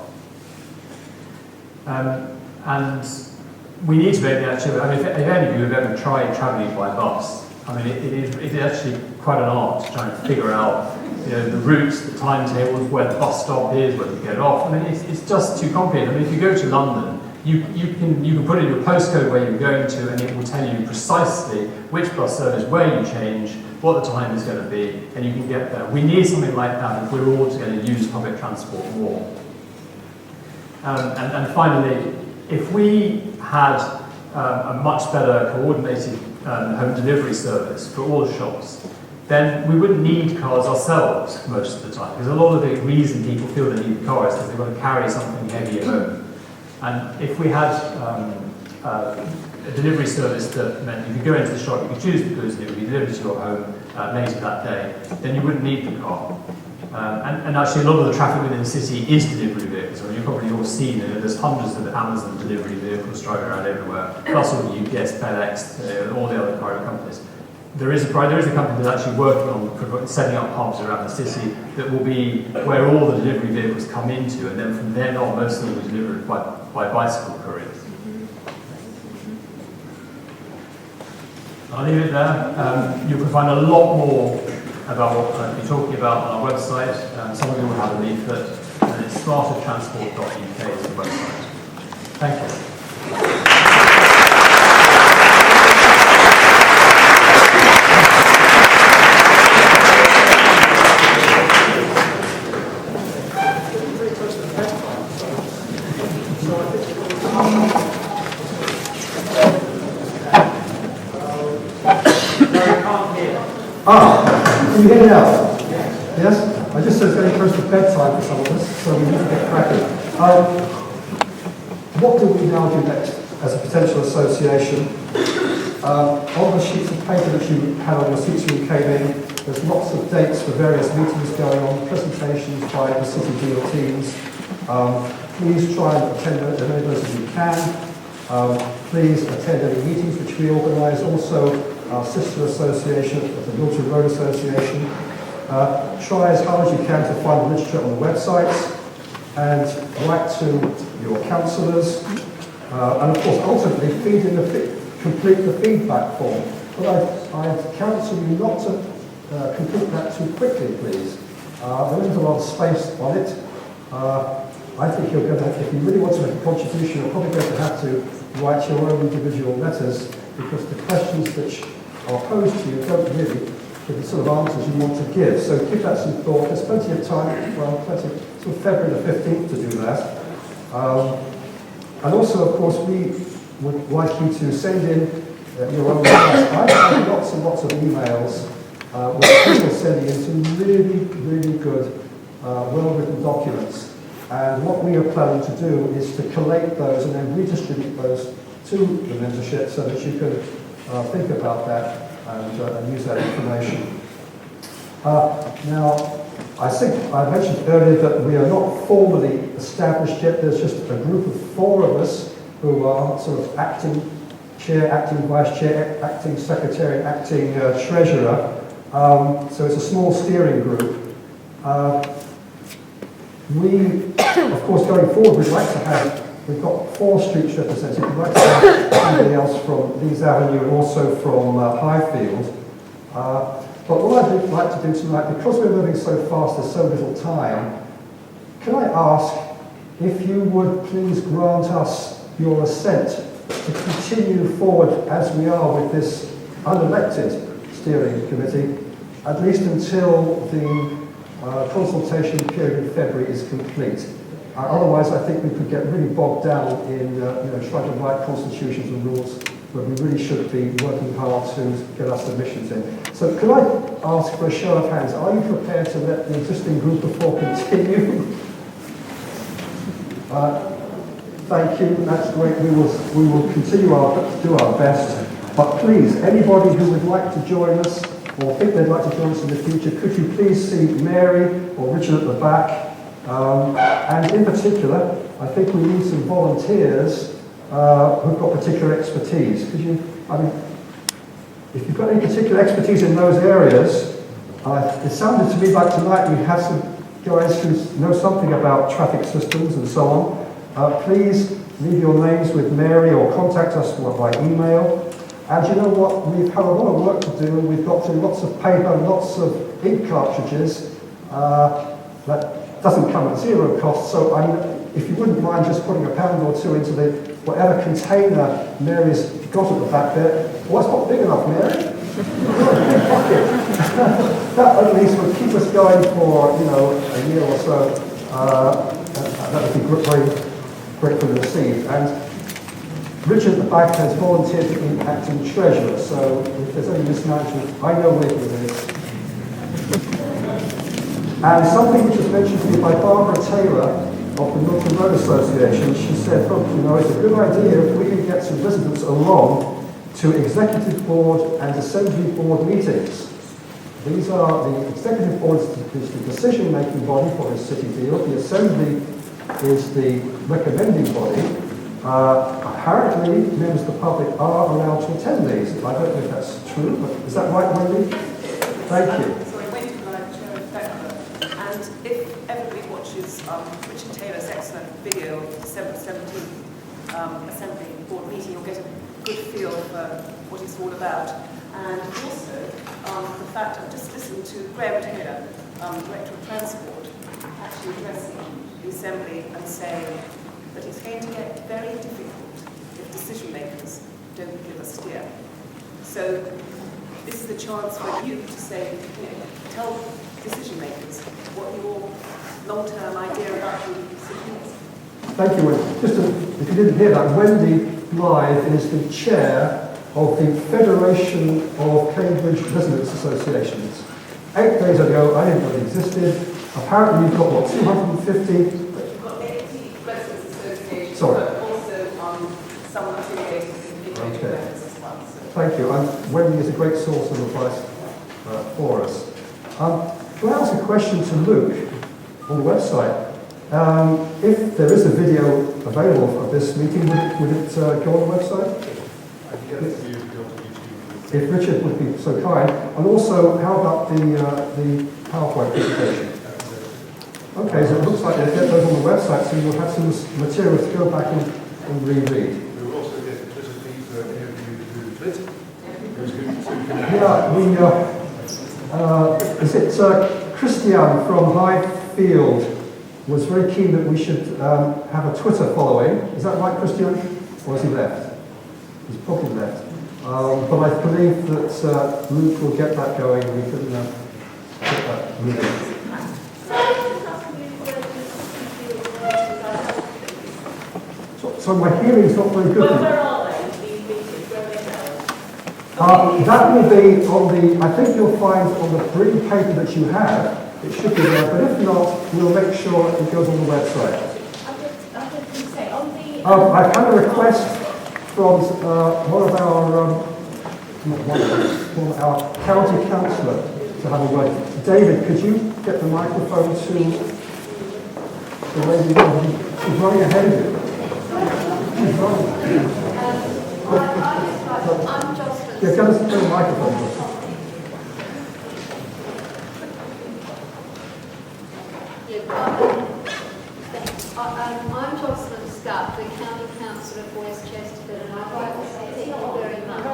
And we need to make the actual, I mean, if any of you have ever tried travelling by bus, I mean, it is actually quite an art to try and figure out the routes, the timetables, where the bus stop is, where you get off. I mean, it's just too complicated. I mean, if you go to London, you can put in your postcode where you're going to, and it will tell you precisely which bus service, where you change, what the time is going to be, and you can get there. We need something like that if we're all going to use public transport more. And finally, if we had a much better coordinated home delivery service for all the shops, then we wouldn't need cars ourselves most of the time. Because a lot of the reason people feel they need a car is because they've got to carry something heavy at home. And if we had a delivery service that meant you could go into the shop, you could choose the goods, and it would be delivered to your home later that day, then you wouldn't need the car. And actually, a lot of the traffic within the city is delivery vehicles. I mean, you've probably all seen it. There's hundreds of Amazon delivery vehicles driving around everywhere, plus all the UPS, FedEx, all the other private companies. There is a company that's actually working on setting up hubs around the city that will be where all the delivery vehicles come into, and then from then on, most of them will be delivered by bicycle couriers. I'll leave it there. You can find a lot more about what I've been talking about on our website. Some of you will have a leaflet, and it's smartertransport.uk is the website. Thank you. Can you hear me now? Yes? I just said it's getting close to bedtime for some of us, so we need to get cracking. What do we now do next as a potential association? On the sheets of paper that you had on your seats when you came in, there's lots of dates for various meetings going on, presentations by the city deal teams. Please try and attend as many of those as you can. Please attend any meetings which we organise. Also, our sister association, the Milton Road Association. Try as hard as you can to find the literature on the websites and write to your councillors. And of course, ultimately, complete the feedback form. But I'd counsel you not to complete that too quickly, please. There isn't a lot of space on it. I think you're going to have, if you really want to make a contribution, you're probably going to have to write your own individual letters, because the questions which are posed to you don't really give the sort of answers you want to give. So give that some thought. There's plenty of time, till February the 15th to do that. And also, of course, we would like you to send in your own requests. I've had lots and lots of emails with people sending in some really, really good, well-written documents. And what we are planning to do is to collate those and then redistribute those to the membership so that you can think about that and use that information. Now, I think I mentioned earlier that we are not formally established yet. There's just a group of 4 of us who are sort of acting chair, acting vice chair, acting secretary, acting treasurer. So it's a small steering group. We, of course, going forward, we'd like to have, we've got 4 streets represented. We'd like to have somebody else from Leeds Avenue and also from Highfield. But what I'd like to do tonight, because we're moving so fast, there's so little time, can I ask if you would please grant us your assent to continue forward as we are with this unelected steering committee, at least until the consultation period in February is complete. Otherwise, I think we could get really bogged down in trying to write constitutions and rules when we really should be working hard to get our submissions in. So could I ask for a show of hands, are you prepared to let the existing group of four continue? Thank you, that's great. We will continue to do our best. But please, anybody who would like to join us or think they'd like to join us in the future, could you please see Mary or Richard at the back? And in particular, I think we need some volunteers who've got particular expertise. Could you, if you've got any particular expertise in those areas, it sounded to me like tonight we have some guys who know something about traffic systems and so on. Please leave your names with Mary or contact us by email. And you know what? We've had a lot of work to do. We've got through lots of paper, lots of ink cartridges. That doesn't come at zero cost. So if you wouldn't mind just putting £1 or £2 into the whatever container Mary's got at the back there. Well, it's not big enough, Mary. That at least would keep us going for a year or so. That would be very grateful to receive. And Richard at the back has volunteered to be acting treasurer, so if there's any mismanagement, I know where he is. And something which was mentioned to me by Barbara Taylor of the Milton Road Association, she said, look, it's a good idea if we can get some visitors along to executive board and assembly board meetings. These are the executive board is the decision-making body for this city deal. The assembly is the recommending body. Apparently, members of the public are allowed to attend these. I don't know if that's true, but is that right, Wendy? Thank you. Sorry, Wendy Blythe, Chair of Beckford. And if everybody watches Richard Taylor's excellent video of December 17th Assembly Board meeting, you'll get a good feel for what it's all about. And also, the fact I've just listened to Graham Taylor, Director of Transport, actually addressing the Assembly and saying that it's going to get very difficult if decision makers don't give a steer. So this is the chance for you to say, tell decision makers what your long-term idea about the city is. Thank you, Wendy. Just if you didn't hear that, Wendy Blythe is the chair of the Federation of Cambridge Residents Associations. 8 days ago, I didn't know it existed. Apparently you've got, what, 250? Sorry. But also some affiliated individual members as well. So. Thank you. And Wendy is a great source of advice for us. Can I ask a question to Luke on the website? If there is a video available of this meeting, would it go on the website? If Richard would be so kind. And also, how about the PowerPoint presentation? Okay, so it looks like they'll get those on the website, so you'll have some material to go back and reread. We will also get a bit of feedback for any of you who've lit. Is it Christian from Highfield was very keen that we should have a Twitter following. Is that right, Christian? Or has he left? He's probably left. But I believe that Luke will get that going and we can get that moving. So my hearing is not very good. Well, where are they, these meetings? Where are they held? That will be on the, I think you'll find on the green paper that you have, it should be there, but if not, we'll make sure it goes on the website. I was going to say, on the... I've had a request from one of our county councillor to have a word. David, could you get the microphone to the lady? She's running ahead of you. She's running. I'm Jocelyn. Yeah, get us the microphone. I'm Jocelyn Scott, the County Councillor for West Chesterfield, and I'd like to say thank you very much.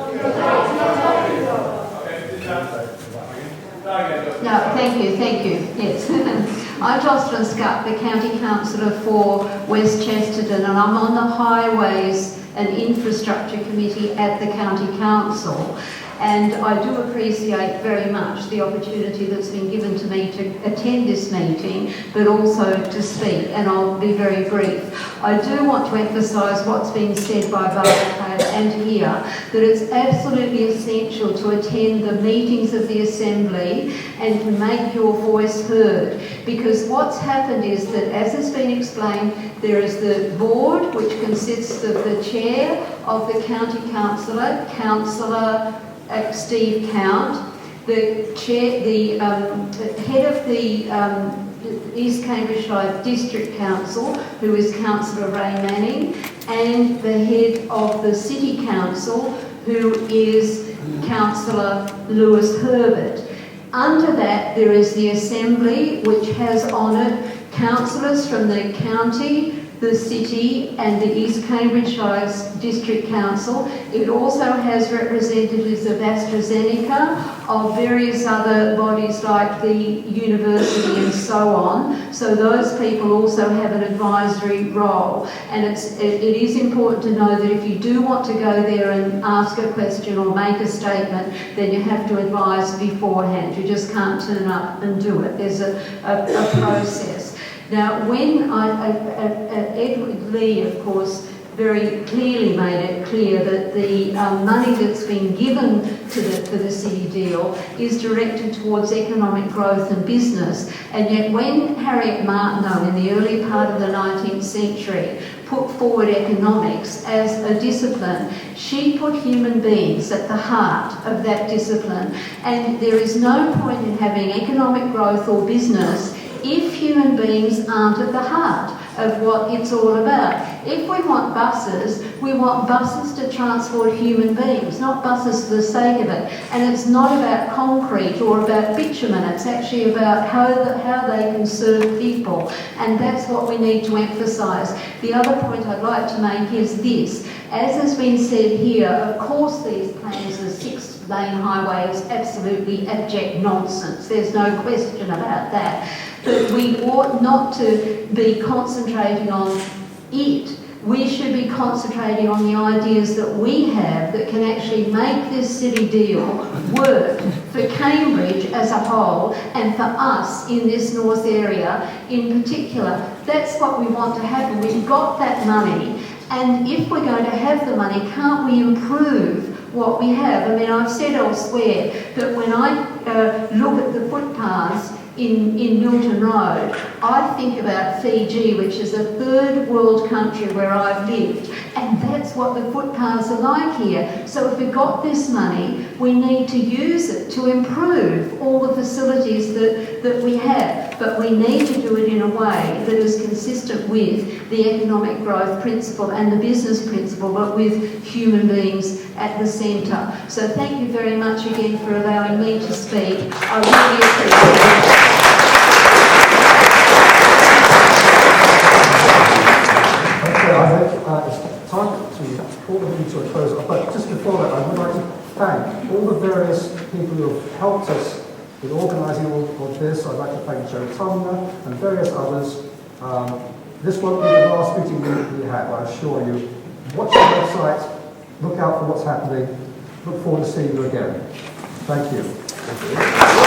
No, thank you, yes. I'm Jocelyn Scott, the County Councillor for West Chesterfield, and I'm on the Highways and Infrastructure Committee at the County Council. And I do appreciate very much the opportunity that's been given to me to attend this meeting, but also to speak, and I'll be very brief. I do want to emphasise what's been said by Barclay and here, that it's absolutely essential to attend the meetings of the Assembly and to make your voice heard, because what's happened is that, as has been explained, there is the board, which consists of the chair of the county councillor, Councillor Steve Count, the chair, the head of the East Cambridgeshire District Council, who is Councillor Ray Manning, and the head of the City Council, who is Councillor Lewis Herbert. Under that, there is the Assembly, which has on it councillors from the county, the city and the East Cambridgeshire District Council. It also has representatives of AstraZeneca, of various other bodies like the university and so on. So those people also have an advisory role. And it is important to know that if you do want to go there and ask a question or make a statement, then you have to advise beforehand. You just can't turn up and do it. There's a process. Now, when Edward Lee, of course, very clearly made it clear that the money that's been given to for the city deal is directed towards economic growth and business. And yet when Harriet Martineau in the early part of the 19th century put forward economics as a discipline, she put human beings at the heart of that discipline. And there is no point in having economic growth or business if human beings aren't at the heart of what it's all about. If we want buses to transport human beings, not buses for the sake of it. And it's not about concrete or about bitumen, it's actually about how they can serve people. And that's what we need to emphasise. The other point I'd like to make is this. As has been said here, of course these plans of 6-lane highway is absolutely abject nonsense. There's no question about that. But we ought not to be concentrating on it. We should be concentrating on the ideas that we have that can actually make this city deal work for Cambridge as a whole and for us in this north area in particular. That's what we want to happen. We've got that money, and if we're going to have the money, can't we improve what we have? I mean, I've said elsewhere that when I look at the footpaths in Milton Road, I think about Fiji, which is a third world country where I've lived, and that's what the footpaths are like here. So if we've got this money, we need to use it to improve all the facilities that we have, but we need to do it in a way that is consistent with the economic growth principle and the business principle, but with human beings at the centre. So thank you very much again for allowing me to speak. I really appreciate it. It's time to call the meeting to a close, but just before that, I would like to thank all the various people who have helped us in organising all of this. I'd like to thank Joe Tumner and various others. This won't be the last meeting we have, I assure you. Watch the website, look out for what's happening, look forward to seeing you again. Thank you.